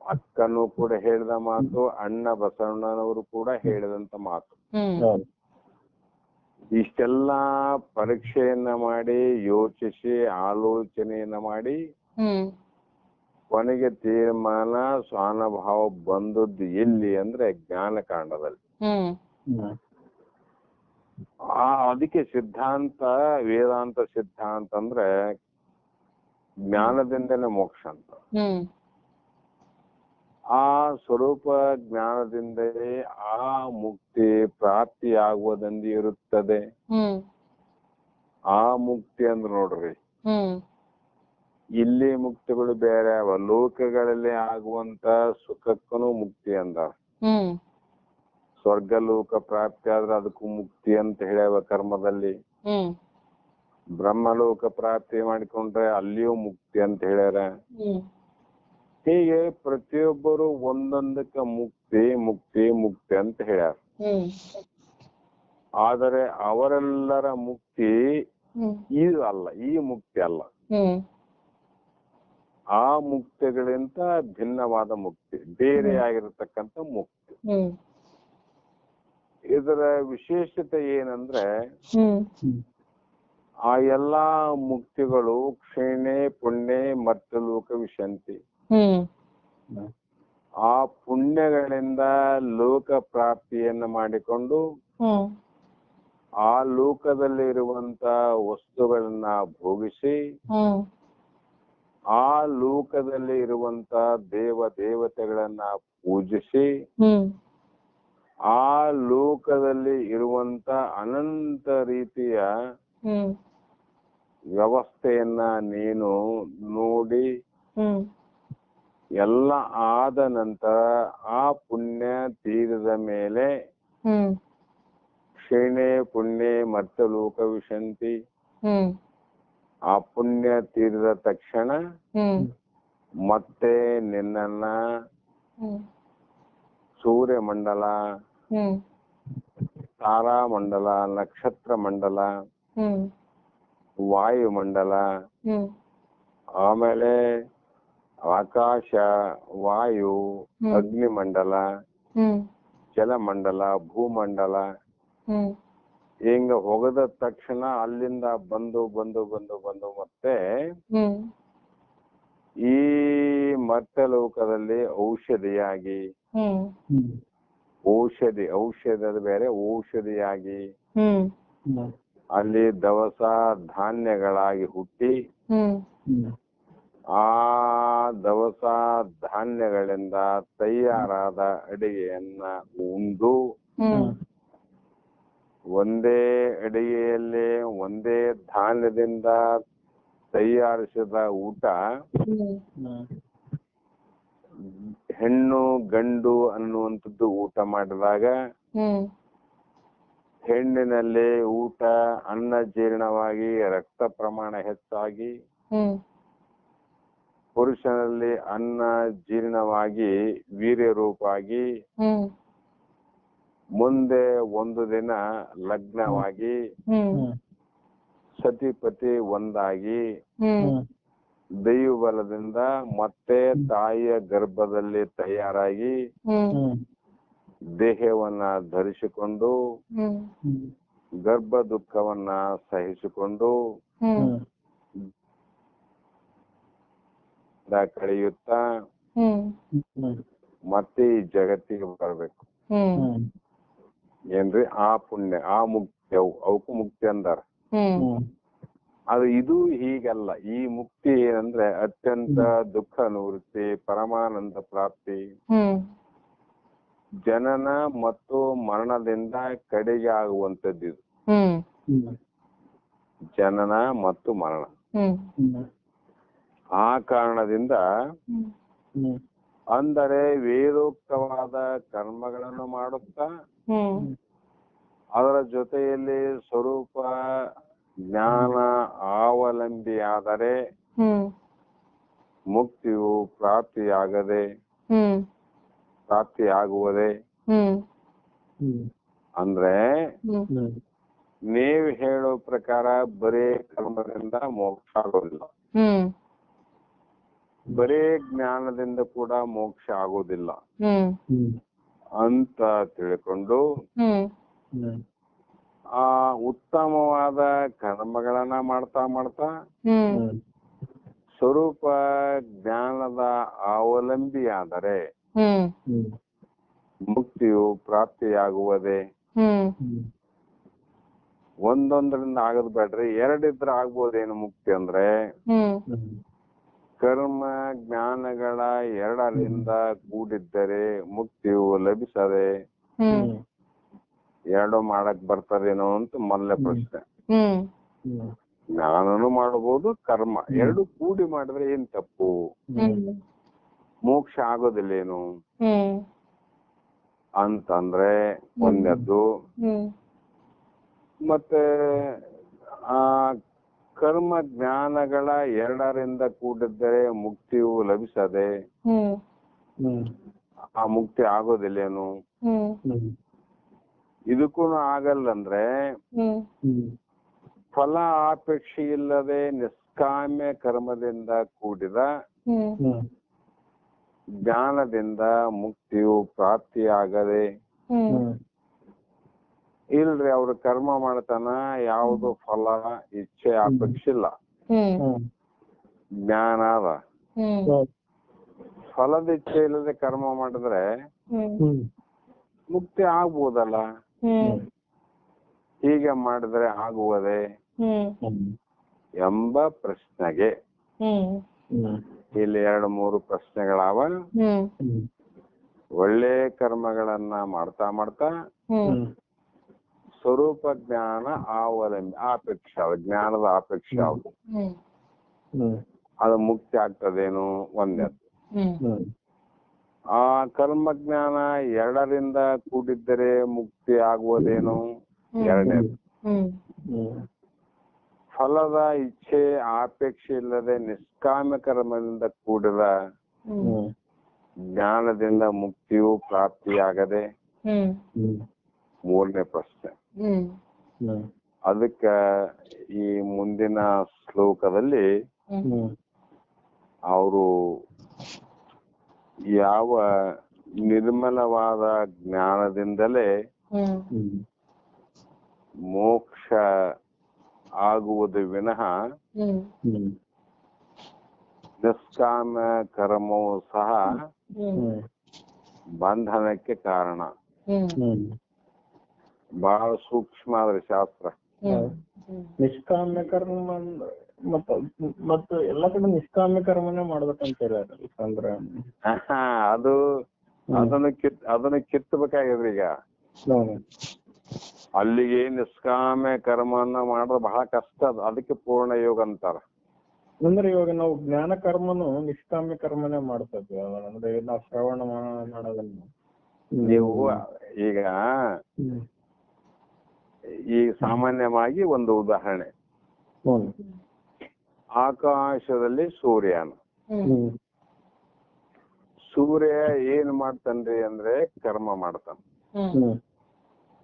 ಅಕ್ಕನು ಕೂಡ ಹೇಳಿದ ಮಾತು, ಅಣ್ಣ ಬಸವಣ್ಣನವರು ಕೂಡ ಹೇಳಿದಂತ ಮಾತು. ಹ್ಮ್ ಇಷ್ಟೆಲ್ಲಾ ಪರೀಕ್ಷೆಯನ್ನ ಮಾಡಿ ಯೋಚಿಸಿ ಆಲೋಚನೆಯನ್ನ ಮಾಡಿ ಹ್ಮ್ ಕೊನೆಗೆ ತೀರ್ಮಾನ ಸ್ವಾನುಭಾವ ಬಂದದ್ದು ಎಲ್ಲಿ ಅಂದ್ರೆ ಜ್ಞಾನಕಾಂಡದಲ್ಲಿ. ಹ್ಮ್ ಅದಕ್ಕೆ ಸಿದ್ಧಾಂತ, ವೇದಾಂತ ಸಿದ್ಧಾಂತ ಅಂದ್ರೆ ಜ್ಞಾನದಿಂದನೇ ಮೋಕ್ಷ ಅಂತ. ಹ್ಮ್ ಆ ಸ್ವರೂಪ ಜ್ಞಾನದಿಂದಲೇ ಆ ಮುಕ್ತಿ ಪ್ರಾಪ್ತಿಯಾಗುವುದೆಂದು ಇರುತ್ತದೆ. ಹ್ಮ್ ಆ ಮುಕ್ತಿ ಅಂದ್ರೆ ನೋಡ್ರಿ, ಹ್ಮ್ ಇಲ್ಲಿ ಮುಕ್ತಿಗಳು ಬೇರೆ ಅವ. ಲೋಕಗಳಲ್ಲಿ ಆಗುವಂತ ಸುಖಕ್ಕೂ ಮುಕ್ತಿ ಅಂದಾರ. ಹ್ಮ್ ಸ್ವರ್ಗ ಲೋಕ ಪ್ರಾಪ್ತಿ ಆದ್ರೆ ಅದಕ್ಕೂ ಮುಕ್ತಿ ಅಂತ ಹೇಳ್ಯಾವ ಕರ್ಮದಲ್ಲಿ. ಹ್ಮ್ ಬ್ರಹ್ಮಲೋಕ ಪ್ರಾಪ್ತಿ ಮಾಡಿಕೊಂಡ್ರೆ ಅಲ್ಲಿಯೂ ಮುಕ್ತಿ ಅಂತ ಹೇಳ್ಯಾರ. ಹ್ಮ್ ಹೀಗೆ ಪ್ರತಿಯೊಬ್ಬರು ಒಂದೊಂದಕ್ಕ ಮುಕ್ತಿ ಮುಕ್ತಿ ಮುಕ್ತಿ ಅಂತ ಹೇಳ್ಯಾರ. ಹ್ಮ್ ಆದರೆ ಅವರೆಲ್ಲರ ಮುಕ್ತಿ ಇದು ಅಲ್ಲ, ಈ ಮುಕ್ತಿ ಅಲ್ಲ. ಹ್ಮ್ ಆ ಮುಕ್ತಿಗಳಿಂದ ಭಿನ್ನವಾದ ಮುಕ್ತಿ, ಬೇರೆಯಾಗಿರತಕ್ಕಂತ ಮುಕ್ತಿ. ಹ್ಮ್ ಇದರ ವಿಶೇಷತೆ ಏನಂದ್ರೆ ಹ್ಮ್ ಆ ಎಲ್ಲಾ ಮುಕ್ತಿಗಳು ಕ್ಷೀಣೆ ಪುಣ್ಯ ಮತ್ತು ಲೋಕ ವಿಶಂತಿ. ಹ್ಮ್ ಆ ಪುಣ್ಯಗಳಿಂದ ಲೋಕ ಪ್ರಾಪ್ತಿಯನ್ನ ಮಾಡಿಕೊಂಡು ಹ್ಮ್ ಆ ಲೋಕದಲ್ಲಿ ಇರುವಂತ ವಸ್ತುಗಳನ್ನ ಭೋಗಿಸಿ ಹ್ಮ್ ಆ ಲೋಕದಲ್ಲಿ ಇರುವಂತ ದೇವತೆಗಳನ್ನ ಪೂಜಿಸಿ ಹ್ಮ್ ಆ ಲೋಕದಲ್ಲಿ ಇರುವಂತ ಅನಂತ ರೀತಿಯ ಹ್ಮ್ ವ್ಯವಸ್ಥೆಯನ್ನ ನೀನು ನೋಡಿ ಹ್ಮ್ ಎಲ್ಲ ಆದ ನಂತರ ಆ ಪುಣ್ಯ ತೀರದ ಮೇಲೆ ಹ್ಮ್ ಕ್ಷೀಣೆ ಪುಣ್ಯ ಮತ್ತು ಲೋಕ ವಿಶಂತಿ. ಹ್ಮ್ ಆ ಪುಣ್ಯ ತೀರಿದ ತಕ್ಷಣ ಹ್ಮ್ ಮತ್ತೆ ನಿನ್ನನ್ನ ಹ್ಮ್ ಸೂರ್ಯಮಂಡಲ, ಹ್ಮ್ ತಾರಾಮಂಡಲ, ನಕ್ಷತ್ರ ಮಂಡಲ, ಹ್ಮ್ ವಾಯುಮಂಡಲ, ಹ್ಮ್ ಆಮೇಲೆ ಆಕಾಶ, ವಾಯು, ಹ್ಮ್ ಅಗ್ನಿಮಂಡಲ, ಹ್ಮ್ ಜಲಮಂಡಲ, ಭೂಮಂಡಲ ಹ್ಮ್ ಹಿಂಗ ಹೋಗದ ತಕ್ಷಣ ಅಲ್ಲಿಂದ ಬಂದು ಬಂದು ಬಂದು ಬಂದು ಮತ್ತೆ ಹ್ಮ್ ಈ ಮತ್ತೆ ಲೋಕದಲ್ಲಿ ಔಷಧಿಯಾಗಿ, ಹ್ಮ್ ಔಷಧದ ಬೇರೆ, ಔಷಧಿಯಾಗಿ ಹ್ಮ್ ಅಲ್ಲಿ ದವಸ ಧಾನ್ಯಗಳಾಗಿ ಹುಟ್ಟಿ ಹ್ಮ್ ಆ ದವಸ ಧಾನ್ಯಗಳಿಂದ ತಯಾರಾದ ಅಡಿಗೆಯನ್ನ ಉಂಡು ಹ್ಮ್ ಒಂದೇ ಅಡಿಗೆಯಲ್ಲಿ ಒಂದೇ ಧಾನ್ಯದಿಂದ ತಯಾರಿಸಿದ ಊಟ ಹೆಣ್ಣು ಗಂಡು ಅನ್ನುವಂಥದ್ದು ಊಟ ಮಾಡಿದಾಗ ಹೆಣ್ಣಿನಲ್ಲಿ ಊಟ ಅನ್ನ ಜೀರ್ಣವಾಗಿ ರಕ್ತ ಪ್ರಮಾಣ ಹೆಚ್ಚಾಗಿ, ಪುರುಷನಲ್ಲಿ ಅನ್ನ ಜೀರ್ಣವಾಗಿ ವೀರ್ಯ ರೂಪಾಗಿ, ಮುಂದೆ ಒಂದು ದಿನ ಲಗ್ನವಾಗಿ ಸತಿಪತಿ ಒಂದಾಗಿ ದೈವ ಬಲದಿಂದ ಮತ್ತೆ ತಾಯಿಯ ಗರ್ಭದಲ್ಲಿ ತಯಾರಾಗಿ ದೇಹವನ್ನ ಧರಿಸಿಕೊಂಡು ಗರ್ಭ ದುಃಖವನ್ನ ಸಹಿಸಿಕೊಂಡು ಕಳೆಯುತ್ತಾ ಮತ್ತೆ ಈ ಜಗತ್ತಿಗೆ ಬರ್ಬೇಕು. ಏನ್ರಿ ಆ ಪುಣ್ಯ, ಆ ಮುಕ್ತಿ, ಅವಕ್ಕೂ ಮುಕ್ತಿ ಅಂದಾರ. ಅದು ಇದು ಹೀಗಲ್ಲ. ಈ ಮುಕ್ತಿ ಏನಂದ್ರೆ ಅತ್ಯಂತ ದುಃಖ ನಿವೃತ್ತಿ, ಪರಮಾನಂದ ಪ್ರಾಪ್ತಿ, ಜನನ ಮತ್ತು ಮರಣದಿಂದ ಕಡೆಗೆ ಆಗುವಂತದ್ದು ಇದು. ಹ್ಮ್ ಹ್ಮ್ ಜನನ ಮತ್ತು ಮರಣ. ಹ್ಮ್ ಹ್ಮ್ ಆ ಕಾರಣದಿಂದ ಹ್ಮ್ ಹ್ಮ್ ಅಂದರೆ ವೇದೋಕ್ತವಾದ ಕರ್ಮಗಳನ್ನು ಮಾಡುತ್ತಾ ಹ್ಮ್ ಅದರ ಜೊತೆಯಲ್ಲಿ ಸ್ವರೂಪ ಜ್ಞಾನ ಅವಲಂಬಿಯಾದರೆ ಹ್ಮ್ ಮುಕ್ತಿಯು ಪ್ರಾಪ್ತಿಯಾಗುವುದೇ. ಹ್ಮ್ ಹ್ಮ್ ಅಂದ್ರೆ ಹ್ಮ್ ಹ್ಮ್ ನೀವು ಹೇಳೋ ಪ್ರಕಾರ ಬರೇ ಕರ್ಮದಿಂದ ಮೋಕ್ಷ ಆಗೋದಿಲ್ಲ, ಹ್ಮ್ ಬರೇ ಜ್ಞಾನದಿಂದ ಕೂಡ ಮೋಕ್ಷ ಆಗೋದಿಲ್ಲ ಹ್ಮ್ ಹ್ಮ್ ಅಂತ ತಿಳ್ಕೊಂಡು ಹ್ಮ್ ಹ್ಮ್ ಆ ಉತ್ತಮವಾದ ಕರ್ಮಗಳನ್ನ ಮಾಡ್ತಾ ಮಾಡ್ತಾ ಹ್ಮ್ ಹ್ಮ್ ಸ್ವರೂಪ ಜ್ಞಾನದ ಅವಲಂಬಿಯಾದರೆ ಹ್ಮ್ ಹ್ಮ್ ಮುಕ್ತಿಯು ಪ್ರಾಪ್ತಿಯಾಗುವುದೇ. ಹ್ಮ್ ಹ್ಮ್ ಒಂದೊಂದರಿಂದ ಆಗದ್ ಬೇಡ್ರಿ, ಎರಡಿದ್ರ ಆಗ್ಬೋದೇನು ಮುಕ್ತಿ ಅಂದ್ರೆ ಹ್ಮ್ ಹ್ಮ್ ಕರ್ಮ ಜ್ಞಾನಗಳ ಎರಡರಿಂದ ಕೂಡಿದ್ದರೆ ಮುಕ್ತಿಯು ಲಭಿಸದೆ. ಹ್ಮ್ ಎರಡು ಮಾಡಕ್ ಬರ್ತದೇನೋ ಅಂತ ಮೊದಲನೇ ಪ್ರಶ್ನೆ. ಹ್ಮ್ ಹ್ಮ್ ಜ್ಞಾನನು ಮಾಡಬಹುದು, ಕರ್ಮ ಎರಡು ಕೂಡಿ ಮಾಡಿದ್ರೆ ಏನ್ ತಪ್ಪು, ಹ್ಮ್ ಮೋಕ್ಷ ಆಗೋದಿಲ್ಲೇನು ಹ್ಮ್ ಅಂತಂದ್ರೆ ಒಂದದ್ದು. ಹ್ಮ್ ಮತ್ತೆ ಆ ಕರ್ಮ ಜ್ಞಾನಗಳ ಎರಡರಿಂದ ಕೂಡಿದ್ದರೆ ಮುಕ್ತಿಯು ಲಭಿಸದೆ. ಹ್ಮ್ ಹ್ಮ್ ಆ ಮುಕ್ತಿ ಆಗೋದಿಲ್ಲೇನು, ಹ್ಮ್ ಹ್ಮ್ ಇದಕ್ಕೂ ಆಗಲ್ಲಂದ್ರೆ ಹ್ಮ್ ಹ್ಮ್ ಫಲ ಅಪೇಕ್ಷೆ ಇಲ್ಲದೆ ನಿಷ್ಕಾಮ್ಯ ಕರ್ಮದಿಂದ ಕೂಡಿದ ಹ್ಮ್ ಹ್ಮ್ ಜ್ಞಾನದಿಂದ ಮುಕ್ತಿಯು ಪ್ರಾಪ್ತಿಯಾಗದೆ. ಹ್ಮ್ ಹ್ಮ್ ಇಲ್ರಿ ಅವ್ರ ಕರ್ಮ ಮಾಡ್ತಾನ, ಯಾವುದು ಫಲ ಇಚ್ಛೆ ಅಪೇಕ್ಷೆ ಇಲ್ಲ, ಹ್ಮ್ ಹ್ಮ್ ಜ್ಞಾನ ಅದ, ಹ್ಮ್ ಫಲದ ಇಚ್ಛೆ ಇಲ್ಲದೆ ಕರ್ಮ ಮಾಡಿದ್ರೆ ಹ್ಮ್ ಹ್ಮ್ ಮುಕ್ತಿ ಆಗ್ಬೋದಲ್ಲ, ಹ್ಮ್ ಹೀಗೆ ಮಾಡಿದ್ರೆ ಆಗುವುದೇ ಹ್ಮ್ ಎಂಬ ಪ್ರಶ್ನೆಗೆ ಹ್ಮ್ ಹ್ಮ್ ಇಲ್ಲಿ 2-3 ಪ್ರಶ್ನೆಗಳವ. ಹ್ಮ್ ಹ್ಮ್ ಒಳ್ಳೆ ಕರ್ಮಗಳನ್ನ ಮಾಡ್ತಾ ಮಾಡ್ತಾ ಹ್ಮ್ ಸ್ವರೂಪ ಜ್ಞಾನ ಅಪೇಕ್ಷೆ ಜ್ಞಾನದ ಅಪೇಕ್ಷೆ ಆಗುದು, ಹ್ಮ್ ಹ್ಮ್ ಅದು ಮುಕ್ತಿ ಆಗ್ತದೇನು ಒಂದನೇದು. ಹ್ಮ್ ಹ್ಮ್ ಆ ಕರ್ಮಜ್ಞಾನ ಎರಡರಿಂದ ಕೂಡಿದ್ದರೆ ಮುಕ್ತಿ ಆಗುವುದೇನು ಎರಡನೇದು. ಹ್ಮ್ ಹ್ಮ್ ಫಲದ ಇಚ್ಛೆ ಅಪೇಕ್ಷೆ ಇಲ್ಲದೆ ನಿಷ್ಕಾಮ್ಯ ಕರ್ಮದಿಂದ ಕೂಡಿದ ಹ್ಮ್ ಜ್ಞಾನದಿಂದ ಮುಕ್ತಿಯು ಪ್ರಾಪ್ತಿಯಾಗದೆ. ಹ್ಮ್ ಹ್ಮ್ ಮೂರನೇ ಪ್ರಶ್ನೆ. ಹ್ಮ್ ಹ್ಮ್ ಅದಕ್ಕ ಈ ಮುಂದಿನ ಶ್ಲೋಕದಲ್ಲಿ ಹ್ಮ್ ಅವರು ಯಾವ ನಿರ್ಮಲವಾದ ಜ್ಞಾನದಿಂದಲೇ ಹ್ಮ್ ಹ್ಮ್ ಮೋಕ್ಷ ಆಗುವುದು ವಿನಃ ಹ್ಮ್ ಹ್ಮ್ ನಿಷ್ಕಾಮ ಕರ್ಮವು ಸಹ ಹ್ಮ್ ಬಂಧನಕ್ಕೆ ಕಾರಣ. ಹ್ಮ್ ಹ್ಮ್ ಬಹಳ ಸೂಕ್ಷ್ಮ ಆದ್ರೆ ಶಾಸ್ತ್ರ. ನಿಷ್ಕಾಮ್ಯ ಕರ್ಮ ಮತ್ತು ಎಲ್ಲಾ ಕಡೆ ನಿಷ್ಕಾಮ್ಯ ಕರ್ಮನೇ ಮಾಡ್ಬೇಕಂತ ಹೇಳ್ಯಾರ ಅಂದ್ರೆ ಅದು ಅದನ್ನ ಕಿತ್ತಬೇಕಾಗಿದ್ರಿ ಈಗ. ಅಲ್ಲಿಗೆ ನಿಷ್ಕಾಮ್ಯ ಕರ್ಮನ್ನ ಮಾಡಿದ್ರೆ ಬಹಳ ಕಷ್ಟ, ಅದಕ್ಕೆ ಪೂರ್ಣ ಯೋಗ ಅಂತಾರ. ಅಂದ್ರೆ ಇವಾಗ ನಾವು ಜ್ಞಾನ ಕರ್ಮನು ನಿಷ್ಕಾಮ್ಯ ಕರ್ಮನೇ ಮಾಡ್ತೇವೆ, ಅಂದ್ರೆ ನಾವು ಶ್ರವಣ ಮಾಡೋದನ್ನ ನೀವು ಈಗ ಈ ಸಾಮಾನ್ಯವಾಗಿ ಒಂದು ಉದಾಹರಣೆ, ಆಕಾಶದಲ್ಲಿ ಸೂರ್ಯನ, ಸೂರ್ಯ ಏನ್ ಮಾಡ್ತಾನ್ರಿ ಅಂದ್ರೆ ಕರ್ಮ ಮಾಡ್ತಾನ.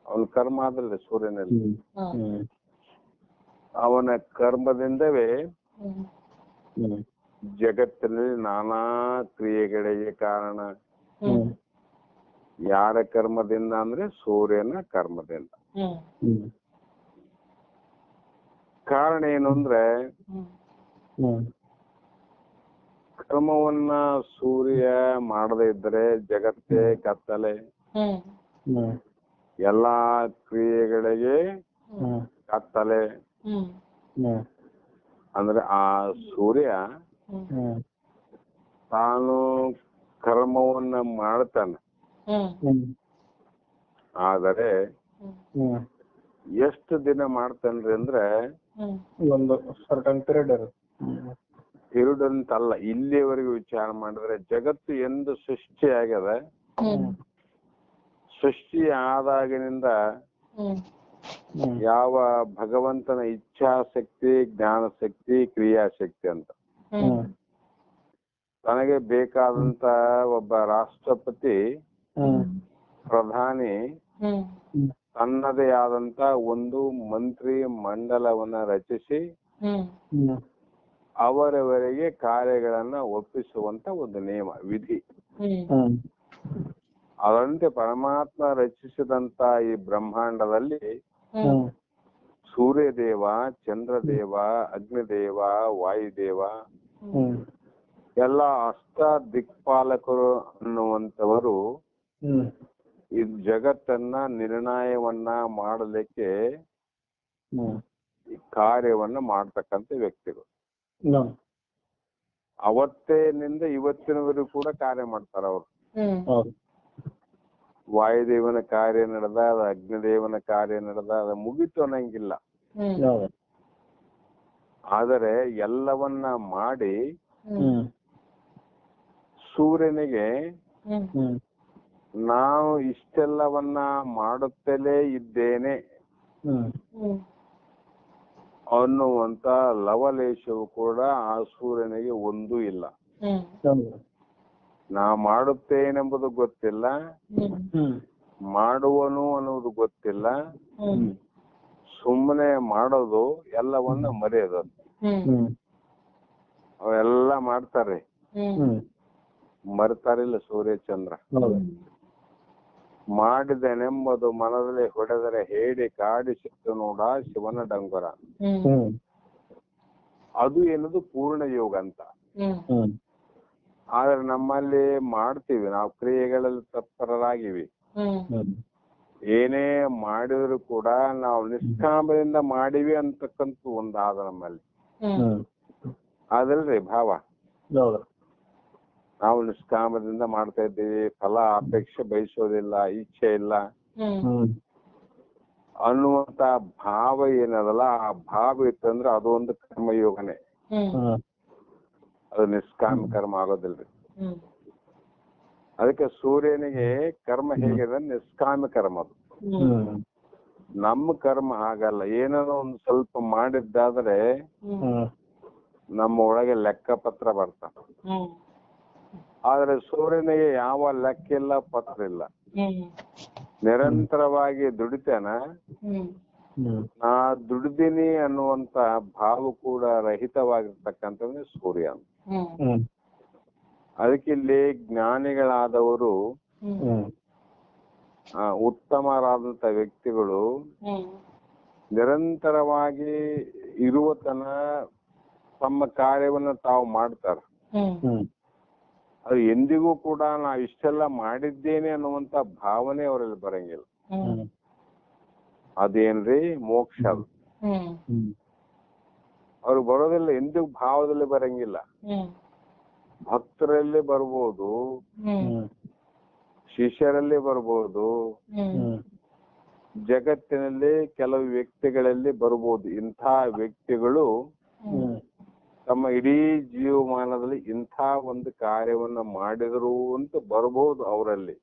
ಅವನ ಕರ್ಮ ಆದ್ರಲ್ಲ ಸೂರ್ಯನಲ್ಲಿ, ಅವನ ಕರ್ಮದಿಂದವೇ ಜಗತ್ತಿನಲ್ಲಿ ನಾನಾ ಕ್ರಿಯೆಗಳಿಗೆ ಕಾರಣ. ಯಾರ ಕರ್ಮದಿಂದ ಅಂದ್ರೆ ಸೂರ್ಯನ ಕರ್ಮದಿಂದ. ಕಾರಣ ಏನು ಅಂದ್ರೆ ಕರ್ಮವನ್ನ ಸೂರ್ಯ ಮಾಡದೇ ಇದ್ರೆ ಜಗತ್ತೇ ಕತ್ತಲೆ, ಎಲ್ಲಾ ಕ್ರಿಯೆಗಳಿಗೆ ಕತ್ತಲೆ. ಅಂದ್ರೆ ಆ ಸೂರ್ಯ ತಾನು ಕರ್ಮವನ್ನ ಮಾಡ್ತಾನೆ, ಆದರೆ ಎಷ್ಟು ದಿನ ಮಾಡ್ತಾನ್ರಿ ಅಂದ್ರೆ ಒಂದು ಸರ್ಟನ್ ಪೀರಿಯಡ್ ಇರುತ್ತೆ. ಇರುದಂತಲ್ಲ, ಇಲ್ಲಿಯವರೆಗೂ ವಿಚಾರ ಮಾಡಿದ್ರೆ ಜಗತ್ತು ಎಂದು ಸೃಷ್ಟಿ ಆಗ್ಯದ, ಸೃಷ್ಟಿ ಆದಾಗಿನಿಂದ ಯಾವ ಭಗವಂತನ ಇಚ್ಛಾಶಕ್ತಿ, ಜ್ಞಾನಶಕ್ತಿ, ಕ್ರಿಯಾಶಕ್ತಿ ಅಂತ ತನಗೆ ಬೇಕಾದಂತ ಒಬ್ಬ ರಾಷ್ಟ್ರಪತಿ, ಪ್ರಧಾನಿ ತನ್ನದೇ ಆದಂತ ಒಂದು ಮಂತ್ರಿ ಮಂಡಲವನ್ನ ರಚಿಸಿ ಅವರವರಿಗೆ ಕಾರ್ಯಗಳನ್ನ ಒಪ್ಪಿಸುವಂತ ಒಂದು ನಿಯಮ, ವಿಧಿ. ಅದರಂತೆ ಪರಮಾತ್ಮ ರಚಿಸಿದಂತ ಈ ಬ್ರಹ್ಮಾಂಡದಲ್ಲಿ ಸೂರ್ಯದೇವ, ಚಂದ್ರದೇವ, ಅಗ್ನಿದೇವ, ವಾಯುದೇವ ಎಲ್ಲ ಅಷ್ಟ ದಿಕ್ಪಾಲಕರು ಅನ್ನುವಂಥವರು ಈ ಜಗತ್ತನ್ನ ನಿರ್ಣಯವನ್ನ ಮಾಡಲಿಕ್ಕೆ ಕಾರ್ಯವನ್ನ ಮಾಡ್ತಕ್ಕಂಥ ವ್ಯಕ್ತಿಗಳು. ಅವತ್ತೇನಿಂದ ಇವತ್ತಿನವರೆಗೂ ಕೂಡ ಕಾರ್ಯ ಮಾಡ್ತಾರ ಅವರು. ವಾಯುದೇವನ ಕಾರ್ಯ ನಡೆದ, ಅದ ಅಗ್ನಿದೇವನ ಕಾರ್ಯ ನಡೆದ, ಅದ ಮುಗಿತು ಅನ್ನಂಗಿಲ್ಲ. ಆದರೆ ಎಲ್ಲವನ್ನ ಮಾಡಿ ಸೂರ್ಯನಿಗೆ ನಾನು ಇಷ್ಟೆಲ್ಲವನ್ನ ಮಾಡುತ್ತಲೇ ಇದ್ದೇನೆ ಅನ್ನುವಂತ ಲವಲೇಶವು ಕೂಡ ಆ ಸೂರ್ಯನಿಗೆ ಒಂದೂ ಇಲ್ಲ. ನಾ ಮಾಡುತ್ತೇನೆಂಬುದು ಗೊತ್ತಿಲ್ಲ, ಮಾಡುವನು ಅನ್ನೋದು ಗೊತ್ತಿಲ್ಲ, ಸುಮ್ಮನೆ ಮಾಡೋದು, ಎಲ್ಲವನ್ನ ಮರೆಯೋದು. ಅವೆಲ್ಲ ಮಾಡ್ತಾರೆ, ಮರ್ತಾರಿಲ್ಲ ಸೂರ್ಯ ಚಂದ್ರ. ಮಾಡಿದನೆಂಬುದು ಮನದಲ್ಲಿ ಹೊಡೆದರೆ ಹೇಳಿ ಕಾಡಿಸಿತ್ತು ನೋಡ ಶಿವನ ಡಂಗುರ. ಅದು ಏನದು ಪೂರ್ಣ ಯೋಗ ಅಂತ. ಆದ್ರೆ ನಮ್ಮಲ್ಲಿ ಮಾಡ್ತೀವಿ, ನಾವು ಕ್ರಿಯೆಗಳಲ್ಲಿ ತತ್ಪರರಾಗಿವಿ. ಏನೇ ಮಾಡಿದ್ರು ಕೂಡ ನಾವು ನಿಷ್ಕಾಮದಿಂದ ಮಾಡಿವಿ ಅಂತಕ್ಕಂಥ ಒಂದಾದ ನಮ್ಮಲ್ಲಿ ಅದಲ್ರಿ ಭಾವ. ನಾವು ನಿಷ್ಕಾಮದಿಂದ ಮಾಡ್ತಾ ಇದ್ದೀವಿ, ಫಲ ಅಪೇಕ್ಷೆ ಬಯಸೋದಿಲ್ಲ, ಇಚ್ಛೆ ಇಲ್ಲ ಅನ್ನುವಂತ ಭಾವ ಏನದಲ್ಲ, ಆ ಭಾವ ಇತ್ತಂದ್ರೆ ಅದು ಒಂದು ಕರ್ಮಯೋಗನೇ. ಅದು ನಿಷ್ಕಾಮ ಕರ್ಮ ಆಗೋದಿಲ್ರಿ. ಅದಕ್ಕೆ ಸೂರ್ಯನಿಗೆ ಕರ್ಮ ಹೇಗಿದೆ, ನಿಷ್ಕಾಮ ಕರ್ಮ. ಅದು ನಮ್ಮ ಕರ್ಮ ಹಾಗಲ್ಲ. ಏನೋ ಒಂದು ಸ್ವಲ್ಪ ಮಾಡಿದ್ದಾದ್ರೆ ನಮ್ಮ ಒಳಗೆ ಲೆಕ್ಕಪತ್ರ ಬರ್ತಾವ. ಆದ್ರೆ ಸೂರ್ಯನಿಗೆ ಯಾವ ಲೆಕ್ಕ ಇಲ್ಲ, ಪತ್ರ ಇಲ್ಲ. ನಿರಂತರವಾಗಿ ದುಡಿತಾನ. ನಾ ದುಡಿದೀನಿ ಅನ್ನುವಂತ ಭಾವ ಕೂಡ ರಹಿತವಾಗಿರ್ತಕ್ಕಂಥದ್ದು ಸೂರ್ಯ. ಅದಕ್ಕೆ ಇಲ್ಲಿ ಜ್ಞಾನಿಗಳಾದವರು, ಉತ್ತಮರಾದಂತ ವ್ಯಕ್ತಿಗಳು ನಿರಂತರವಾಗಿ ಇರುವ ತನ ತಮ್ಮ ಕಾರ್ಯವನ್ನ ತಾವು ಮಾಡ್ತಾರ. ಅದು ಎಂದಿಗೂ ಕೂಡ ನಾವ್ ಇಷ್ಟೆಲ್ಲ ಮಾಡಿದ್ದೇನೆ ಅನ್ನುವಂತ ಭಾವನೆ ಅವರಲ್ಲಿ ಬರಂಗಿಲ್ಲ. ಅದೇನ್ರಿ ಮೋಕ್ಷ. ಅವ್ರು ಬರೋದಿಲ್ಲ, ಎಂದಿಗೂ ಭಾವದಲ್ಲಿ ಬರಂಗಿಲ್ಲ. ಭಕ್ತರಲ್ಲಿ ಬರ್ಬೋದು, ಶಿಷ್ಯರಲ್ಲಿ ಬರ್ಬೋದು, ಜಗತ್ತಿನಲ್ಲಿ ಕೆಲವು ವ್ಯಕ್ತಿಗಳಲ್ಲಿ ಬರ್ಬೋದು. ಇಂಥ ವ್ಯಕ್ತಿಗಳು ತಮ್ಮ ಇಡೀ ಜೀವಮಾನದಲ್ಲಿ ಇಂಥ ಒಂದು ಕಾರ್ಯವನ್ನ ಮಾಡಿದ್ರು ಅಂತ ಬರ್ಬೋದು ಅವರಲ್ಲಿ.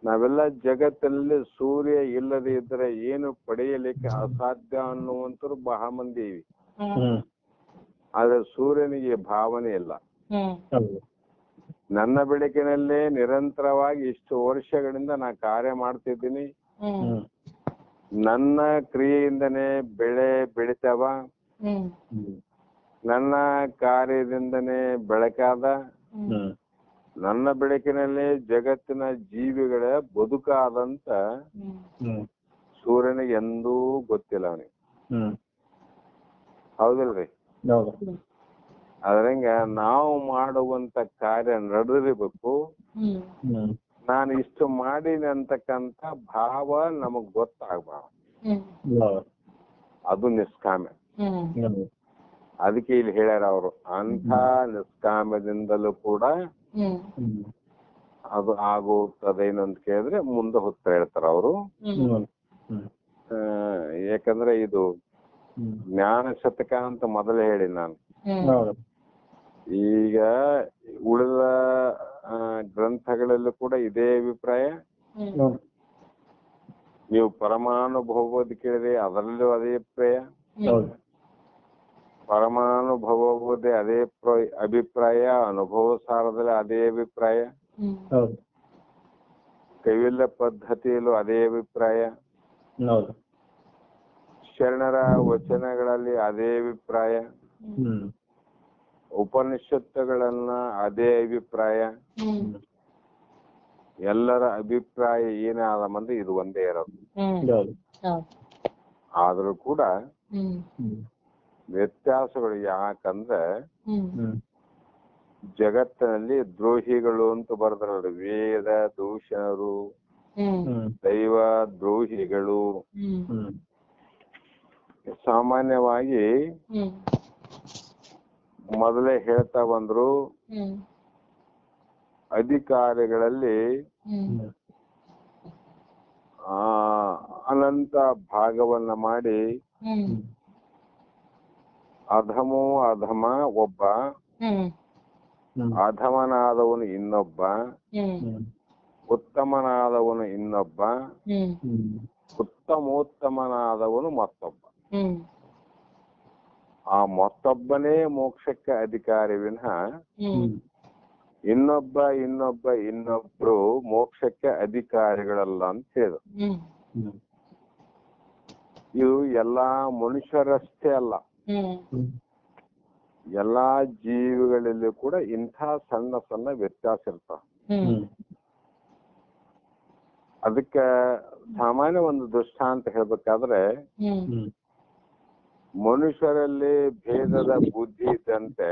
ನಾವೆಲ್ಲ ಜಗತ್ತಿನಲ್ಲಿ ಸೂರ್ಯ ಇಲ್ಲದೆ ಇದ್ರೆ ಏನು ಪಡೆಯಲಿಕ್ಕೆ ಅಸಾಧ್ಯ ಅನ್ನುವಂಥವ್ರು ಬಹಳ ಮಂದಿ ಇವಿ. ಆದ್ರೆ ಸೂರ್ಯನಿಗೆ ಭಾವನೆ ಇಲ್ಲ. ನನ್ನ ಬೆಳಕಿನಲ್ಲೇ ನಿರಂತರವಾಗಿ ಇಷ್ಟು ವರ್ಷಗಳಿಂದ ನಾ ಕಾರ್ಯ ಮಾಡ್ತಿದ್ದೀನಿ, ನನ್ನ ಕ್ರಿಯೆಯಿಂದನೇ ಬೆಳೆ ಬೆಳಿತಾವ, ನನ್ನ ಕಾರ್ಯದಿಂದನೇ ಬೆಳಕಾದ, ನನ್ನ ಬೆಳಕಿನಲ್ಲಿ ಜಗತ್ತಿನ ಜೀವಿಗಳ ಬದುಕಾದಂತ ಸೂರ್ಯನಿಗೆ ಎಂದೂ ಗೊತ್ತಿಲ್ಲ ಅವನಿಗೆ. ಹೌದಿಲ್ರಿ? ಅದ್ರಂಗ ನಾವು ಮಾಡುವಂತ ಕಾರ್ಯ ನಡೆದಿರ್ಬೇಕು. ನಾನು ಇಷ್ಟು ಮಾಡೀನಿ ಅಂತಕ್ಕಂತ ಭಾವ ನಮಗ್ ಗೊತ್ತಾಗಬಾರ್ದು. ಅದು ನಿಷ್ಕಾಮ. ಅದಕ್ಕೆ ಇಲ್ಲಿ ಹೇಳ್ಯಾರ ಅವರು, ಅಂಥ ನಿಷ್ಕಾಮದಿಂದಲೂ ಕೂಡ ಅದು ಆಗುತ್ತದೇನು ಅಂತ ಕೇಳಿದ್ರೆ ಮುಂದೆ ಉತ್ತರ ಹೇಳ್ತಾರ ಅವರು. ಯಾಕಂದ್ರೆ ಇದು ಜ್ಞಾನ ಶತಕ ಅಂತ ಮೊದಲೇ ಹೇಳಿ ನಾನು. ಈಗ ಉಳಿದ ಗ್ರಂಥಗಳಲ್ಲೂ ಕೂಡ ಇದೇ ಅಭಿಪ್ರಾಯ. ನೀವು ಪರಮಾನುಭವದ ಕೇಳಿದ್ರೆ ಅದರಲ್ಲೂ ಅದೇ ಅಭಿಪ್ರಾಯ. ಪರಮಾನುಭವದೇ ಅದೇ ಅಭಿಪ್ರಾಯ, ಅನುಭವ ಸಾರದಲ್ಲಿ ಅದೇ ಅಭಿಪ್ರಾಯ, ಕೈವಲ್ಯ ಪದ್ಧತಿಯಲ್ಲೂ ಅದೇ ಅಭಿಪ್ರಾಯ, ಶರಣರ ವಚನಗಳಲ್ಲಿ ಅದೇ ಅಭಿಪ್ರಾಯ, ಉಪನಿಷತ್ತುಗಳನ್ನ ಅದೇ ಅಭಿಪ್ರಾಯ. ಎಲ್ಲರ ಅಭಿಪ್ರಾಯ ಏನಾದ ಮಂದಿ ಇದು ಒಂದೇ ಇರೋದು. ಆದ್ರೂ ಕೂಡ ವ್ಯತ್ಯಾಸಗಳು ಯಾಕಂದ್ರೆ ಜಗತ್ತಿನಲ್ಲಿ ದ್ರೋಹಿಗಳು ಅಂತ ಬರ್ತಾರ. ವೇದ ದೂಷಣರು, ದೈವ ದ್ರೋಹಿಗಳು. ಸಾಮಾನ್ಯವಾಗಿ ಮೊದಲೇ ಹೇಳ್ತಾ ಬಂದ್ರು, ಅಧಿಕಾರಿಗಳಲ್ಲಿ ಅನಂತ ಭಾಗವನ್ನ ಮಾಡಿ ಅಧಮೋ ಅಧಮ ಒಬ್ಬ, ಅಧಮನಾದವನು ಇನ್ನೊಬ್ಬ, ಉತ್ತಮನಾದವನು ಇನ್ನೊಬ್ಬ, ಉತ್ತಮೋತ್ತಮನಾದವನು ಮತ್ತೊಬ್ಬ. ಆ ಮತ್ತೊಬ್ಬನೇ ಮೋಕ್ಷಕ್ಕೆ ಅಧಿಕಾರಿ ವಿನಃ ಇನ್ನೊಬ್ರು ಮೋಕ್ಷಕ್ಕೆ ಅಧಿಕಾರಿಗಳಲ್ಲ ಅಂತ ಹೇಳಿದ್ರು. ಇವು ಎಲ್ಲಾ ಮನುಷ್ಯರಷ್ಟೇ ಅಲ್ಲ, ಎಲ್ಲಾ ಜೀವಿಗಳಲ್ಲೂ ಕೂಡ ಇಂಥ ಸಣ್ಣ ಸಣ್ಣ ವ್ಯತ್ಯಾಸ ಇರ್ತಾವ. ಅದಕ್ಕೆ ಸಾಮಾನ್ಯ ಒಂದು ದೃಷ್ಟಾಂತ ಹೇಳ್ಬೇಕಾದ್ರೆ, ಮನುಷ್ಯರಲ್ಲಿ ಭೇದದ ಬುದ್ಧಿ ಇದ್ದಂತೆ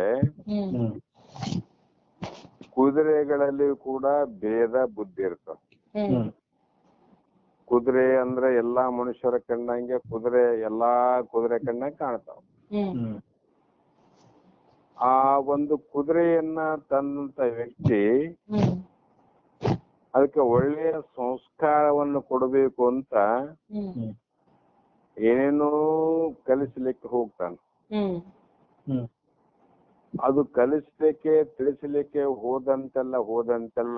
ಕುದುರೆಗಳಲ್ಲಿ ಕೂಡ ಭೇದ ಬುದ್ಧಿ ಇರ್ತದೆ. ಕುದುರೆ ಅಂದ್ರೆ ಎಲ್ಲಾ ಮನುಷ್ಯರ ಕಣ್ಣಂಗೆ ಎಲ್ಲಾ ಕುದುರೆ ಕಣ್ಣಂಗೆ ಕಾಣ್ತಾವ. ಆ ಒಂದು ಕುದುರೆಯನ್ನ ತಂದಂತ ವ್ಯಕ್ತಿ ಅದಕ್ಕೆ ಒಳ್ಳೆಯ ಸಂಸ್ಕಾರವನ್ನು ಕೊಡಬೇಕು ಅಂತ ಏನೇನೋ ಕಲಿಸ್ಲಿಕ್ಕೆ ಹೋಗ್ತಾನೆ. ಅದು ಕಲಿಸ್ಲಿಕ್ಕೆ ತಿಳಿಸ್ಲಿಕ್ಕೆ ಹೋದಂತೆಲ್ಲ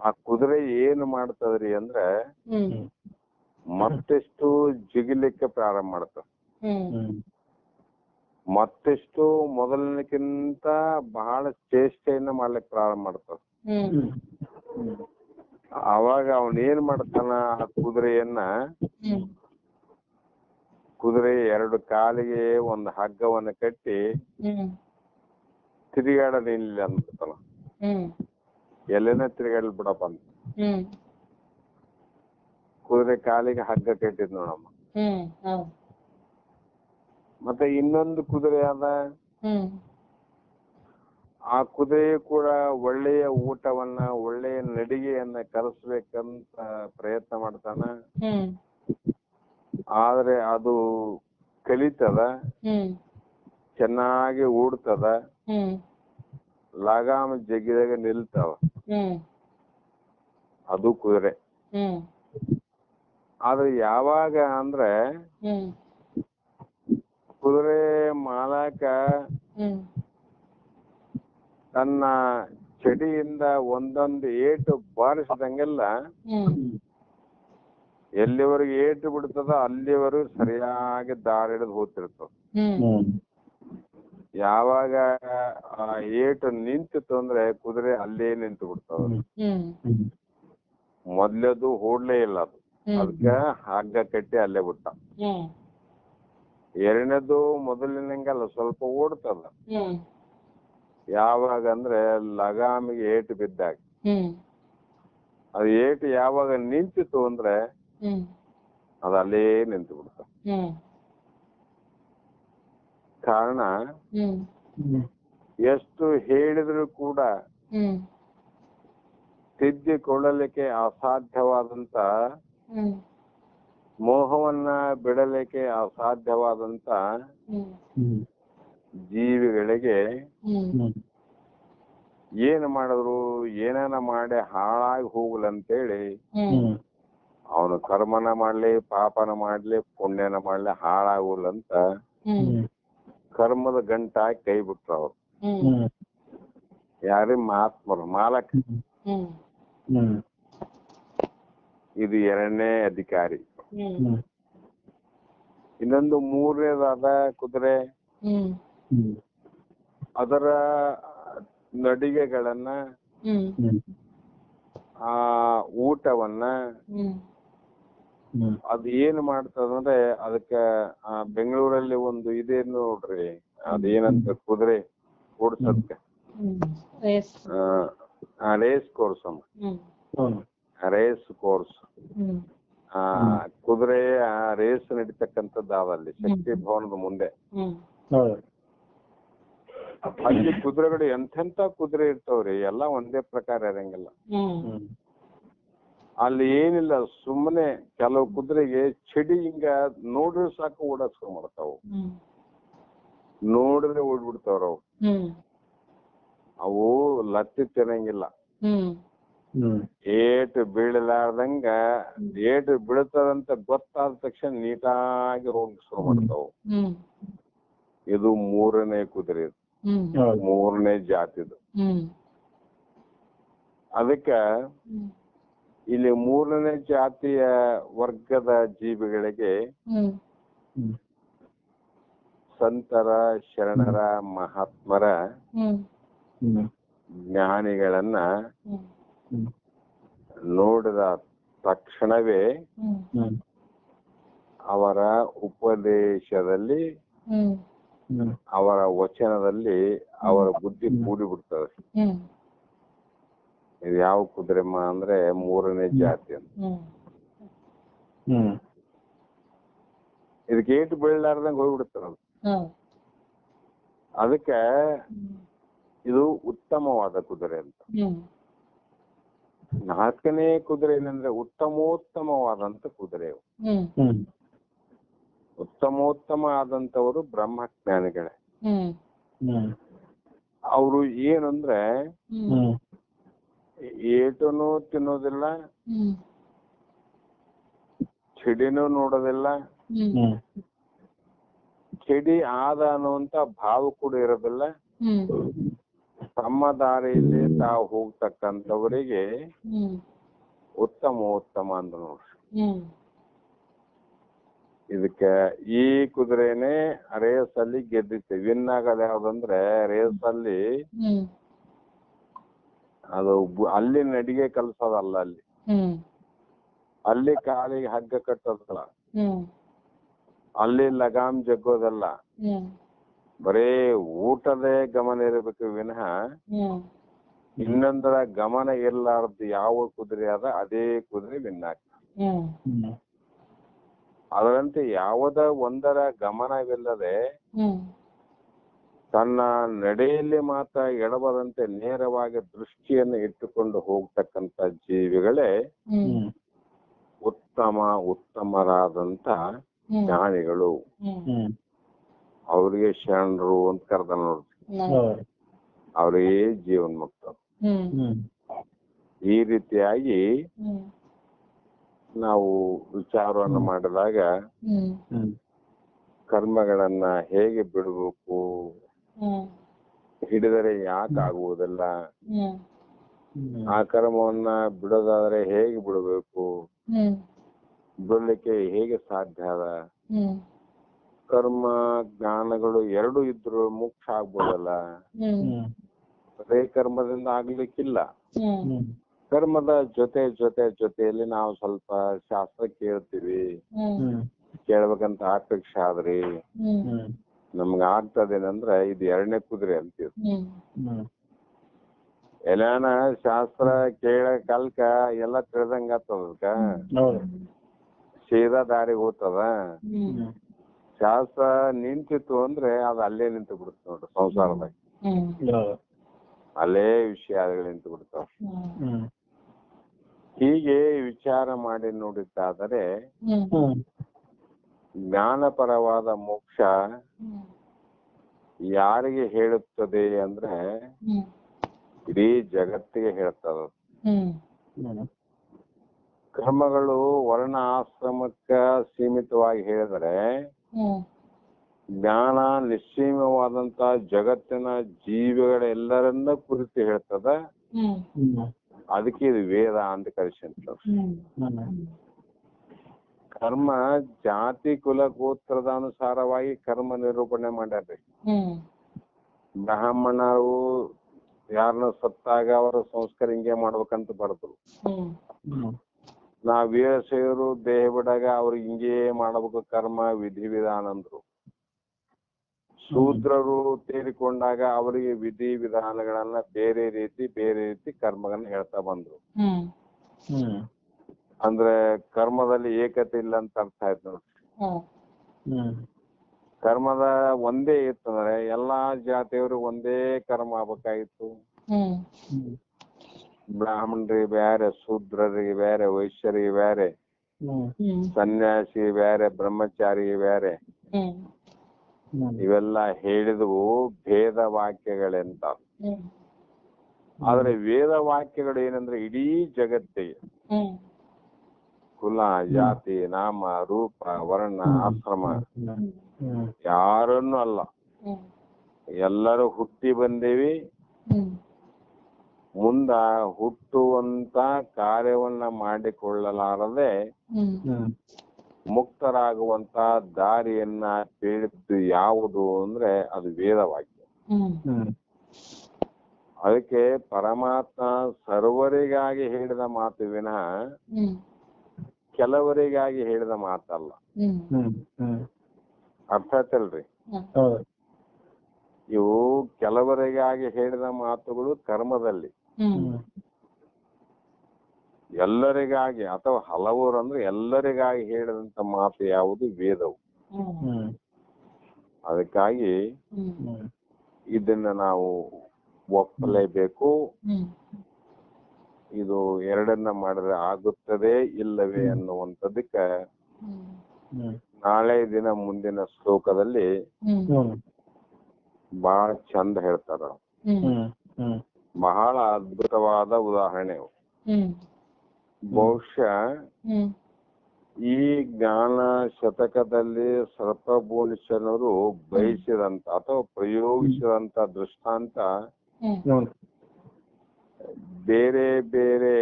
ಆ ಕುದುರೆ ಏನ್ ಮಾಡ್ತದ್ರಿ ಅಂದ್ರೆ ಮತ್ತೆಷ್ಟು ಜಿಗಿಲಿಕ್ಕೆ ಪ್ರಾರಂಭ ಮಾಡ್ತದ. ಮತ್ತೆಷ್ಟು ಮೊದಲನಕ್ಕಿಂತ ಬಹಳ ಚೇಷ್ಟೆಯನ್ನ ಮಾಡ್ಲಿಕ್ಕೆ ಪ್ರಾರಂಭ ಮಾಡ್ತದ. ಅವಾಗ ಅವನೇನ್ ಮಾಡ್ತಾನ, ಆ ಕುದುರೆ ಎರಡು ಕಾಲಿಗೆ ಒಂದು ಹಗ್ಗವನ್ನ ಕಟ್ಟಿ ತಿರುಗಾಡ ನಿಲ್ಲ ಅಂತಾನ. ಎಲ್ಲೇನ ತಿರುಗಾಡಲ್ ಬಿಡಪ್ಪ ಅಂತ ಕುದುರೆ ಕಾಲಿಗೆ ಹಗ್ಗ ಕಟ್ಟಿದ್ ನೋಡಮ್ಮ. ಮತ್ತೆ ಇನ್ನೊಂದು ಕುದುರೆ ಅದ, ಆ ಕುದುರೆ ಕೂಡ ಒಳ್ಳೆಯ ಊಟವನ್ನ ಒಳ್ಳೆಯ ನಡಿಗೆಯನ್ನ ಕಲಿಸ್ಬೇಕಂತ ಪ್ರಯತ್ನ ಮಾಡ್ತಾನ. ಆದ್ರೆ ಅದು ಕಲಿತದ, ಚೆನ್ನಾಗಿ ಓಡ್ತದ, ಲಗಾಮ ಜಗ್ಗಿದಾಗ ನಿಲ್ತಾವ. ಅದು ಕುದುರೆ. ಆದ್ರೆ ಯಾವಾಗ ಅಂದ್ರೆ ಕುದುರೆ ಮಾಲಕ ತನ್ನ ಚಡಿಯಿಂದ ಒಂದೊಂದು ಏಟು ಬಾರಿಸಿದಂಗೆಲ್ಲ ಎಲ್ಲಿವರೆಗೆ ಏಟು ಬಿಡ್ತದ ಅಲ್ಲಿವರೆಗೂ ಸರಿಯಾಗಿ ದಾರಿ ಹಿಡಿದು ಹೋಗ್ತಿರ್ತದ. ಯಾವಾಗ ಆ ಏಟು ನಿಂತಿತ್ತು ಅಂದ್ರೆ ಕುದುರೆ ಅಲ್ಲೇ ನಿಂತು ಬಿಡ್ತದ. ಮೊದ್ಲದು ಓಡ್ಲೇ ಇಲ್ಲ, ಅದು ಅದಕ್ಕ ಹಗ್ಗ ಕಟ್ಟಿ ಅಲ್ಲೇ ಬಿಟ್ಟ. ಎರಡನೇದು ಮೊದಲಿನಂಗಲ್ಲ, ಸ್ವಲ್ಪ ಓಡ್ತದ. ಯಾವಾಗ ಅಂದ್ರೆ ಲಗಾಮಿಗೆ ಏಟು ಬಿದ್ದಾಗ. ಅದು ಏಟು ಯಾವಾಗ ನಿಂತಿತ್ತು ಅಂದ್ರೆ ಅದು ಅಲ್ಲೇ ನಿಂತು ಬಿಡ್ತ. ಕಾರಣ ಎಷ್ಟು ಹೇಳಿದ್ರು ಕೂಡ ತಿದ್ದಿಕೊಳ್ಳಲಿಕ್ಕೆ ಅಸಾಧ್ಯವಾದಂತ, ಮೋಹವನ್ನ ಬಿಡಲಿಕ್ಕೆ ಅಸಾಧ್ಯವಾದಂತ ಜೀವಿಗಳಿಗೆ ಏನ್ ಮಾಡಿದ್ರು ಏನೇನ ಮಾಡಿ ಹಾಳಾಗಿ ಹೋಗ್ಲಂತೇಳಿ ಅವನು ಕರ್ಮನ ಮಾಡ್ಲಿ ಪಾಪನ ಮಾಡ್ಲಿ ಪುಣ್ಯನ ಮಾಡ್ಲಿ ಹಾಳಾಗುಲ್ಲ ಅಂತ ಕರ್ಮದ ಗಂಟಾಗಿ ಕೈ ಬಿಟ್ರು ಅವ್ರು. ಯಾರೇ ಮಹಾತ್ಮರು ಮಾಲಕ್. ಇದು ಎರಡನೇ ಅಧಿಕಾರಿ. ಇನ್ನೊಂದು ಮೂರನೇದಾದ ಕುದುರೆ ಅದರ ನಡಿಗೆಗಳನ್ನ ಆ ಊಟವನ್ನ ಅದ್ ಏನ್ ಮಾಡ್ತದಂದ್ರೆ ಅದಕ್ಕ ಬೆಂಗಳೂರಲ್ಲಿ ಒಂದು ಇದೆ ನೋಡ್ರಿ, ಅದೇನಂತ ಕುದುರೆ ಓಡ್ಸದ್ಕ ರೇಸ್ ಕೋರ್ಸ್ ರೇಸ್ ಕೋರ್ಸ್ ಕುದುರೆ ರೇಸ್ ನಡೀತಕ್ಕಂಥದ್ದಾವಲ್ಲಿ ಶಕ್ತಿ ಭವನದ ಮುಂದೆ. ಅಲ್ಲಿ ಕುದುರೆಗಳು ಎಂತೆಂತ ಕುದುರೆ ಇರ್ತಾವ್ರಿ, ಎಲ್ಲ ಒಂದೇ ಪ್ರಕಾರ ಇರಂಗಿಲ್ಲ. ಅಲ್ಲಿ ಏನಿಲ್ಲ, ಸುಮ್ಮನೆ ಕೆಲವು ಕುದುರೆಗೆ ಚಡಿ ಹಿಂಗ ನೋಡ್ರೆ ಸಾಕು ಓಡಾಡ್ಸ್ಕೊಂಡ್ ಮಾಡ್ತಾವು, ನೋಡಿದ್ರೆ ಓಡ್ಬಿಡ್ತಾವ್ರವು. ಅವು ಲತ್ತಿ ತಿನ್ನಂಗಿಲ್ಲ, ಏಟು ಬೀಳಲಾರ್ದಂಗ ಏಟು ಬೀಳ್ತದಂತ ಗೊತ್ತಾದ ತಕ್ಷಣ ನೀಟಾಗಿ ಹೋಗಿಸ್ಕೊಂಡ್ ಮಾಡ್ತಾವು. ಇದು ಮೂರನೇ ಕುದುರೆ, ಮೂರನೇ ಜಾತಿದು. ಅದಕ್ಕ ಇಲ್ಲಿ ಮೂರನೇ ಜಾತಿಯ ವರ್ಗದ ಜೀವಿಗಳಿಗೆ ಸಂತರ ಶರಣರ ಮಹಾತ್ಮರ ಜ್ಞಾನಿಗಳನ್ನ ನೋಡಿದ ತಕ್ಷಣವೇ ಅವರ ಉಪದೇಶದಲ್ಲಿ ಅವರ ವಚನದಲ್ಲಿ ಅವರ ಬುದ್ಧಿ ಕೂಡಿ ಬಿಡ್ತದೆ. ಇದು ಯಾವ ಕುದುರೆಮ್ಮ ಅಂದ್ರೆ ಮೂರನೇ ಜಾತಿ ಅಂತ. ಇದಕ್ಕೆ ಏಟು ಬೀಳಲಾರ್ದಂಗ ಹೋಗ್ಬಿಡ್ತಾರದು. ಅದಕ್ಕೆ ಇದು ಉತ್ತಮವಾದ ಕುದುರೆ ಅಂತ. ನಾಲ್ಕನೇ ಕುದುರೆ ಏನಂದ್ರೆ ಉತ್ತಮೋತ್ತಮವಾದಂತ ಕುದುರೆ. ಉತ್ತಮೋತ್ತಮ ಆದಂತವರು ಬ್ರಹ್ಮಜ್ಞಾನಿಗಳೇ. ಅವರು ಏನಂದ್ರೆ ಏಟನು ತಿನ್ನೋದಿಲ್ಲ, ಚಡಿನೂ ನೋಡೋದಿಲ್ಲ, ಚಡಿ ಆದ ಅನ್ನುವಂತ ಭಾವ ಕೂಡ ಇರೋದಿಲ್ಲ. ತಮ್ಮ ದಾರಿಯಲ್ಲಿ ತಾವು ಹೋಗ್ತಕ್ಕಂಥವರಿಗೆ ಉತ್ತಮ ಅಂತ ನೋಡ್ರಿ. ಇದಕ್ಕೆ ಈ ಕುದುರೆನೆ ರೇಸ್ ಅಲ್ಲಿ ಗೆದ್ದಿತ್ತು. ವಿನ್ ಆಗೋದು ಯಾವ್ದಂದ್ರೆ ರೇಸ್ ಅಲ್ಲಿ ಅದು ಅಲ್ಲಿ ನಡಿಗೆ ಕಲ್ಸೋದಲ್ಲ, ಅಲ್ಲಿ ಕಾಲಿಗೆ ಹಗ್ಗ ಕಟ್ಟೋದಲ್ಲ, ಅಲ್ಲಿ ಲಗಾಮ್ ಜಗ್ಗೋದಲ್ಲ, ಬರೇ ಊಟದೇ ಗಮನ ಇರಬೇಕು ವಿನಃ ಇನ್ನೊಂದರ ಗಮನ ಇರ್ಲಾರ್ದು ಯಾವ ಕುದುರೆ ಅದ ಅದೇ ಕುದುರೆ ವಿನ್ ಆಗ್ತದೆ. ಅದರಂತೆ ಯಾವುದ ಒಂದರ ಗಮನವಿಲ್ಲದೆ ತನ್ನ ನಡೆಯಲ್ಲಿ ಮಾತ್ರ ಎಡಬದಂತೆ ನೇರವಾಗಿ ದೃಷ್ಟಿಯನ್ನು ಇಟ್ಟುಕೊಂಡು ಹೋಗ್ತಕ್ಕಂತ ಜೀವಿಗಳೇ ಉತ್ತಮರಾದಂತ ಜ್ಞಾನಿಗಳು. ಅವ್ರಿಗೆ ಶರಣರು ಅಂತ ಕರೆದ ನೋಡ್ರಿ, ಅವರಿಗೆ ಜೀವನ್ಮುಕ್ತರು. ಈ ರೀತಿಯಾಗಿ ನಾವು ವಿಚಾರವನ್ನು ಮಾಡಿದಾಗ ಕರ್ಮಗಳನ್ನ ಹೇಗೆ ಬಿಡಬೇಕು, ಹಿಡಿದರೆ ಯಾಕೆ ಆಗುವುದಿಲ್ಲ, ಆ ಕರ್ಮವನ್ನ ಬಿಡೋದಾದ್ರೆ ಹೇಗೆ ಬಿಡಬೇಕು, ಬಿಡ್ಲಿಕ್ಕೆ ಹೇಗೆ ಸಾಧ್ಯ ಅದ, ಕರ್ಮ ಜ್ಞಾನಗಳು ಎರಡು ಇದ್ರು ಮೋಕ್ಷ ಆಗ್ಬೋದಲ್ಲ, ಅದೇ ಕರ್ಮದಿಂದ ಆಗ್ಲಿಕ್ಕಿಲ್ಲ. ಕರ್ಮದ ಜೊತೆಯಲ್ಲಿ ನಾವು ಸ್ವಲ್ಪ ಶಾಸ್ತ್ರ ಕೇಳ್ತೀವಿ, ಕೇಳ್ಬೇಕಂತ ಅಪೇಕ್ಷೆ ಆದ್ರಿ ನಮ್ಗ ಆಗ್ತದೇನಂದ್ರ ಇದು ಎರಡನೇ ಕುದುರೆ ಅಂತೀವಿ. ಎಲ್ಲಾನ ಶಾಸ್ತ್ರ ಕೇಳ ಕಲ್ಕ ಎಲ್ಲ ತಿಳಿದಂಗ ಆಗ್ತದಕ್ಕ, ಸೀದಾ ದಾರಿಗೆ ಹೋಗ್ತದ. ಶಾಸ್ತ್ರ ನಿಂತಿತ್ತು ಅಂದ್ರೆ ಅದು ಅಲ್ಲೇ ನಿಂತು ಬಿಡುತ್ತ ನೋಡ್ರಿ, ಸಂಸಾರದಾಗ ಅಲ್ಲೇ ವಿಷಯಗಳು ನಿಂತು ಬಿಡ್ತಾವ. ಹೀಗೆ ವಿಚಾರ ಮಾಡಿ ನೋಡಿದ್ದಾದರೆ ಜ್ಞಾನಪರವಾದ ಮೋಕ್ಷ ಯಾರಿಗೆ ಹೇಳುತ್ತದೆ ಅಂದ್ರೆ ಇಡೀ ಜಗತ್ತಿಗೆ ಹೇಳ್ತದ. ಕರ್ಮಗಳು ವರ್ಣ ಆಶ್ರಮಕ್ಕ ಸೀಮಿತವಾಗಿ ಹೇಳಿದರೆ ಜ್ಞಾನ ನಿಶ್ಚಯವಾದಂತ ಜಗತ್ತಿನ ಜೀವಿಗಳೆಲ್ಲರನ್ನ ಕುರಿತು ಹೇಳ್ತದ. ಅದಕ್ಕೆ ಇದು ವೇದ ಅಂತ ಕರೆಸಿರ್ತಾರೆ. ಕರ್ಮ ಜಾತಿ ಕುಲ ಗೋತ್ರದ ಅನುಸಾರವಾಗಿ ಕರ್ಮ ನಿರೂಪಣೆ ಮಾಡ್ಯಾರ್ರಿ. ಬ್ರಾಹ್ಮಣರು ಯಾರನ್ನ ಸತ್ತಾಗ ಅವರ ಸಂಸ್ಕಾರ ಹಿಂಗೆ ಮಾಡ್ಬೇಕಂತ ಬರ್ತರು. ನಾವ್ ವೀರಶೈವರು ದೇಹ ಬಿಡಾಗ ಅವ್ರಿಗೆ ಹಿಂಗೇ ಮಾಡ್ಬೇಕು ಕರ್ಮ ವಿಧಿ ವಿಧಾನ ಅಂದ್ರು. ಶೂದ್ರರು ತೀರಿಕೊಂಡಾಗ ಅವರಿಗೆ ವಿಧಿ ವಿಧಾನಗಳನ್ನ ಬೇರೆ ರೀತಿ ಕರ್ಮಗಳನ್ನ ಹೇಳ್ತಾ ಬಂದ್ರು. ಅಂದ್ರೆ ಕರ್ಮದಲ್ಲಿ ಏಕತೆ ಇಲ್ಲ ಅಂತ ಅರ್ಥ ಆಯ್ತು ನೋಡ್ರಿ. ಕರ್ಮದ ಒಂದೇ ಇತ್ತಂದ್ರೆ ಎಲ್ಲಾ ಜಾತಿಯವರು ಒಂದೇ ಕರ್ಮ ಆಗ್ಬೇಕಾಗಿತ್ತು. ಬ್ರಾಹ್ಮಣರಿಗೆ ಬೇರೆ, ಶೂದ್ರರಿಗೆ ಬೇರೆ, ವೈಶ್ಯರಿಗೆ ಬೇರೆ, ಸನ್ಯಾಸಿ ಬೇರೆ, ಬ್ರಹ್ಮಚಾರಿಗೆ ಬೇರೆ, ಇವೆಲ್ಲ ಹೇಳಿದವು ಭೇದ ವಾಕ್ಯಗಳೆಂತ. ಆದ್ರೆ ವೇದ ವಾಕ್ಯಗಳು ಏನಂದ್ರೆ ಇಡೀ ಜಗತ್ತಿಗೆ ಕುಲ ಜಾತಿ ನಾಮ ರೂಪ ವರ್ಣ ಆಶ್ರಮ ಯಾರನ್ನು ಅಲ್ಲ, ಎಲ್ಲರೂ ಹುಟ್ಟಿ ಬಂದೇವಿ, ಮುಂದ ಹುಟ್ಟುವಂತ ಕಾರ್ಯವನ್ನ ಮಾಡಿಕೊಳ್ಳಲಾರದೆ ಮುಕ್ತರಾಗುವಂತ ದಾರಿಯನ್ನ ಹೇಳಿದ್ದು ಯಾವುದು ಅಂದ್ರೆ ಅದು ವೇದವಾಕ್ಯ. ಅದಕ್ಕೆ ಪರಮಾತ್ಮ ಸರ್ವರಿಗಾಗಿ ಹೇಳಿದ ಮಾತು ವಿನಃ ಕೆಲವರಿಗಾಗಿ ಹೇಳಿದ ಮಾತಲ್ಲ. ಅರ್ಥ ಆಯ್ತಲ್ರಿ? ಇವು ಕೆಲವರಿಗಾಗಿ ಹೇಳಿದ ಮಾತುಗಳು ಕರ್ಮದಲ್ಲಿ, ಎಲ್ಲರಿಗಾಗಿ ಅಥವಾ ಹಲವರು ಅಂದ್ರೆ ಎಲ್ಲರಿಗಾಗಿ ಹೇಳಿದಂತ ಮಾತು ಯಾವುದು ವೇದವು. ಅದಕ್ಕಾಗಿ ಇದನ್ನ ನಾವು ಒಪ್ಪಲೇಬೇಕು. ಇದು ಎರಡನ್ನ ಮಾಡಿದ್ರೆ ಆಗುತ್ತದೆ ಇಲ್ಲವೇ ಅನ್ನುವಂಥದಕ್ಕ ನಾಳೆ ದಿನ ಮುಂದಿನ ಶ್ಲೋಕದಲ್ಲಿ ಬಹಳ ಚಂದ ಹೇಳ್ತಾರ. ಬಹಳ ಅದ್ಭುತವಾದ ಉದಾಹರಣೆ. ಬಹುಶಃ ಈ ಜ್ಞಾನ ಶತಕದಲ್ಲಿ ಸರ್ಪಭೂಷಣರು ಬಯಸಿದಂತ ಅಥವಾ ಪ್ರಯೋಗಿಸಿದಂತ ದೃಷ್ಟಾಂತ ಬೇರೆ ಬೇರೆ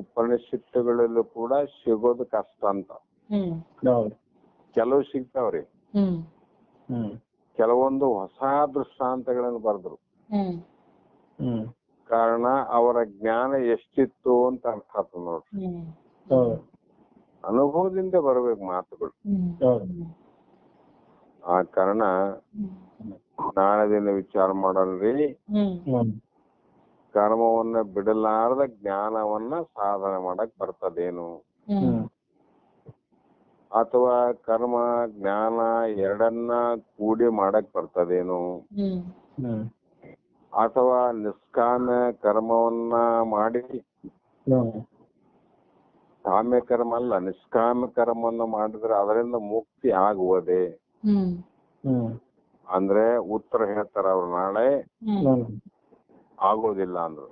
ಉಪನಿಷತ್ತುಗಳಲ್ಲೂ ಕೂಡ ಸಿಗೋದು ಕಷ್ಟ ಅಂತ. ಕೆಲವು ಸಿಗ್ತಾವ್ರಿ, ಕೆಲವೊಂದು ಹೊಸ ದೃಷ್ಟಾಂತಗಳನ್ನು ಬರೆದ್ರು. ಕಾರಣ ಅವರ ಜ್ಞಾನ ಎಷ್ಟಿತ್ತು ಅಂತ ಅರ್ಥ ಆಗ್ತದೆ ನೋಡ್ರಿ. ಅನುಭವದಿಂದ ಬರ್ಬೇಕು ಮಾತುಗಳು. ಆ ಕಾರಣ ನಾಳೆ ದಿನ ವಿಚಾರ ಮಾಡಲ್ರಿ. ಕರ್ಮವನ್ನ ಬಿಡಲಾರದ ಜ್ಞಾನವನ್ನ ಸಾಧನೆ ಮಾಡಕ್ ಬರ್ತದೇನು, ಅಥವಾ ಕರ್ಮ ಜ್ಞಾನ ಎರಡನ್ನ ಕೂಡಿ ಮಾಡಕ್ ಬರ್ತದೇನು, ಅಥವಾ ನಿಷ್ಕಾಮ ಕರ್ಮವನ್ನ ಮಾಡಿ, ಕಾಮ್ಯ ಕರ್ಮ ಅಲ್ಲ ನಿಷ್ಕಾಮ ಕರ್ಮವನ್ನ ಮಾಡಿದ್ರೆ ಅದರಿಂದ ಮುಕ್ತಿ ಆಗುವುದೇ ಅಂದ್ರೆ ಉತ್ತರ ಹೇಳ್ತಾರ ಅವ್ರು ನಾಳೆ. ಆಗೋದಿಲ್ಲ ಅಂದ್ರು.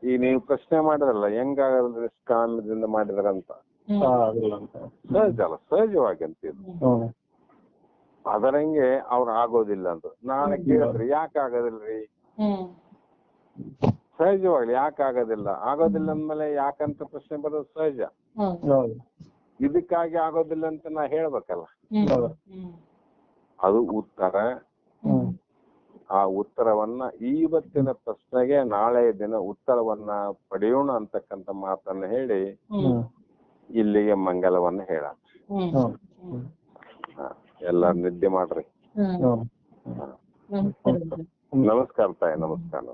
ಈಗ ನೀವು ಪ್ರಶ್ನೆ ಮಾಡಿದ್ರಲ್ಲ ಹೆಂಗಾಗಲ್ಲ ನಿಷ್ಕಾಮದಿಂದ ಮಾಡಿದ್ರಂತ. ಸಹಜ ಅಲ್ಲ, ಸಹಜವಾಗಿ ಅಂತಿದ್ರು. ಅದರಂಗೆ ಅವ್ರು ಆಗೋದಿಲ್ಲ ಅಂತ ನಾಳೆ ಕೇಳಿದ್ರಿ ಯಾಕೆ ಆಗೋದಿಲ್ರಿ? ಸಹಜವಾಗ್ಲಿ ಯಾಕೆ ಆಗೋದಿಲ್ಲ ಅಂದ್ಮೇಲೆ ಯಾಕಂತ ಪ್ರಶ್ನೆ ಬರೋದು ಸಹಜ. ಇದಕ್ಕಾಗಿ ಆಗೋದಿಲ್ಲ ಅಂತ ನಾ ಹೇಳ್ಬೇಕಲ್ಲ, ಅದು ಉತ್ತರ. ಆ ಉತ್ತರವನ್ನ ಇವತ್ತಿನ ಪ್ರಶ್ನೆಗೆ ನಾಳೆ ದಿನ ಉತ್ತರವನ್ನ ಪಡೆಯೋಣ ಅಂತಕ್ಕಂಥ ಮಾತನ್ನ ಹೇಳಿ ಇಲ್ಲಿಗೆ ಮಂಗಲವನ್ನ ಹೇಳ. ಎಲ್ಲಾರು ನಿದ್ದೆ ಮಾಡ್ರಿ. ನಮಸ್ಕಾರ ತಾಯಿ, ನಮಸ್ಕಾರ.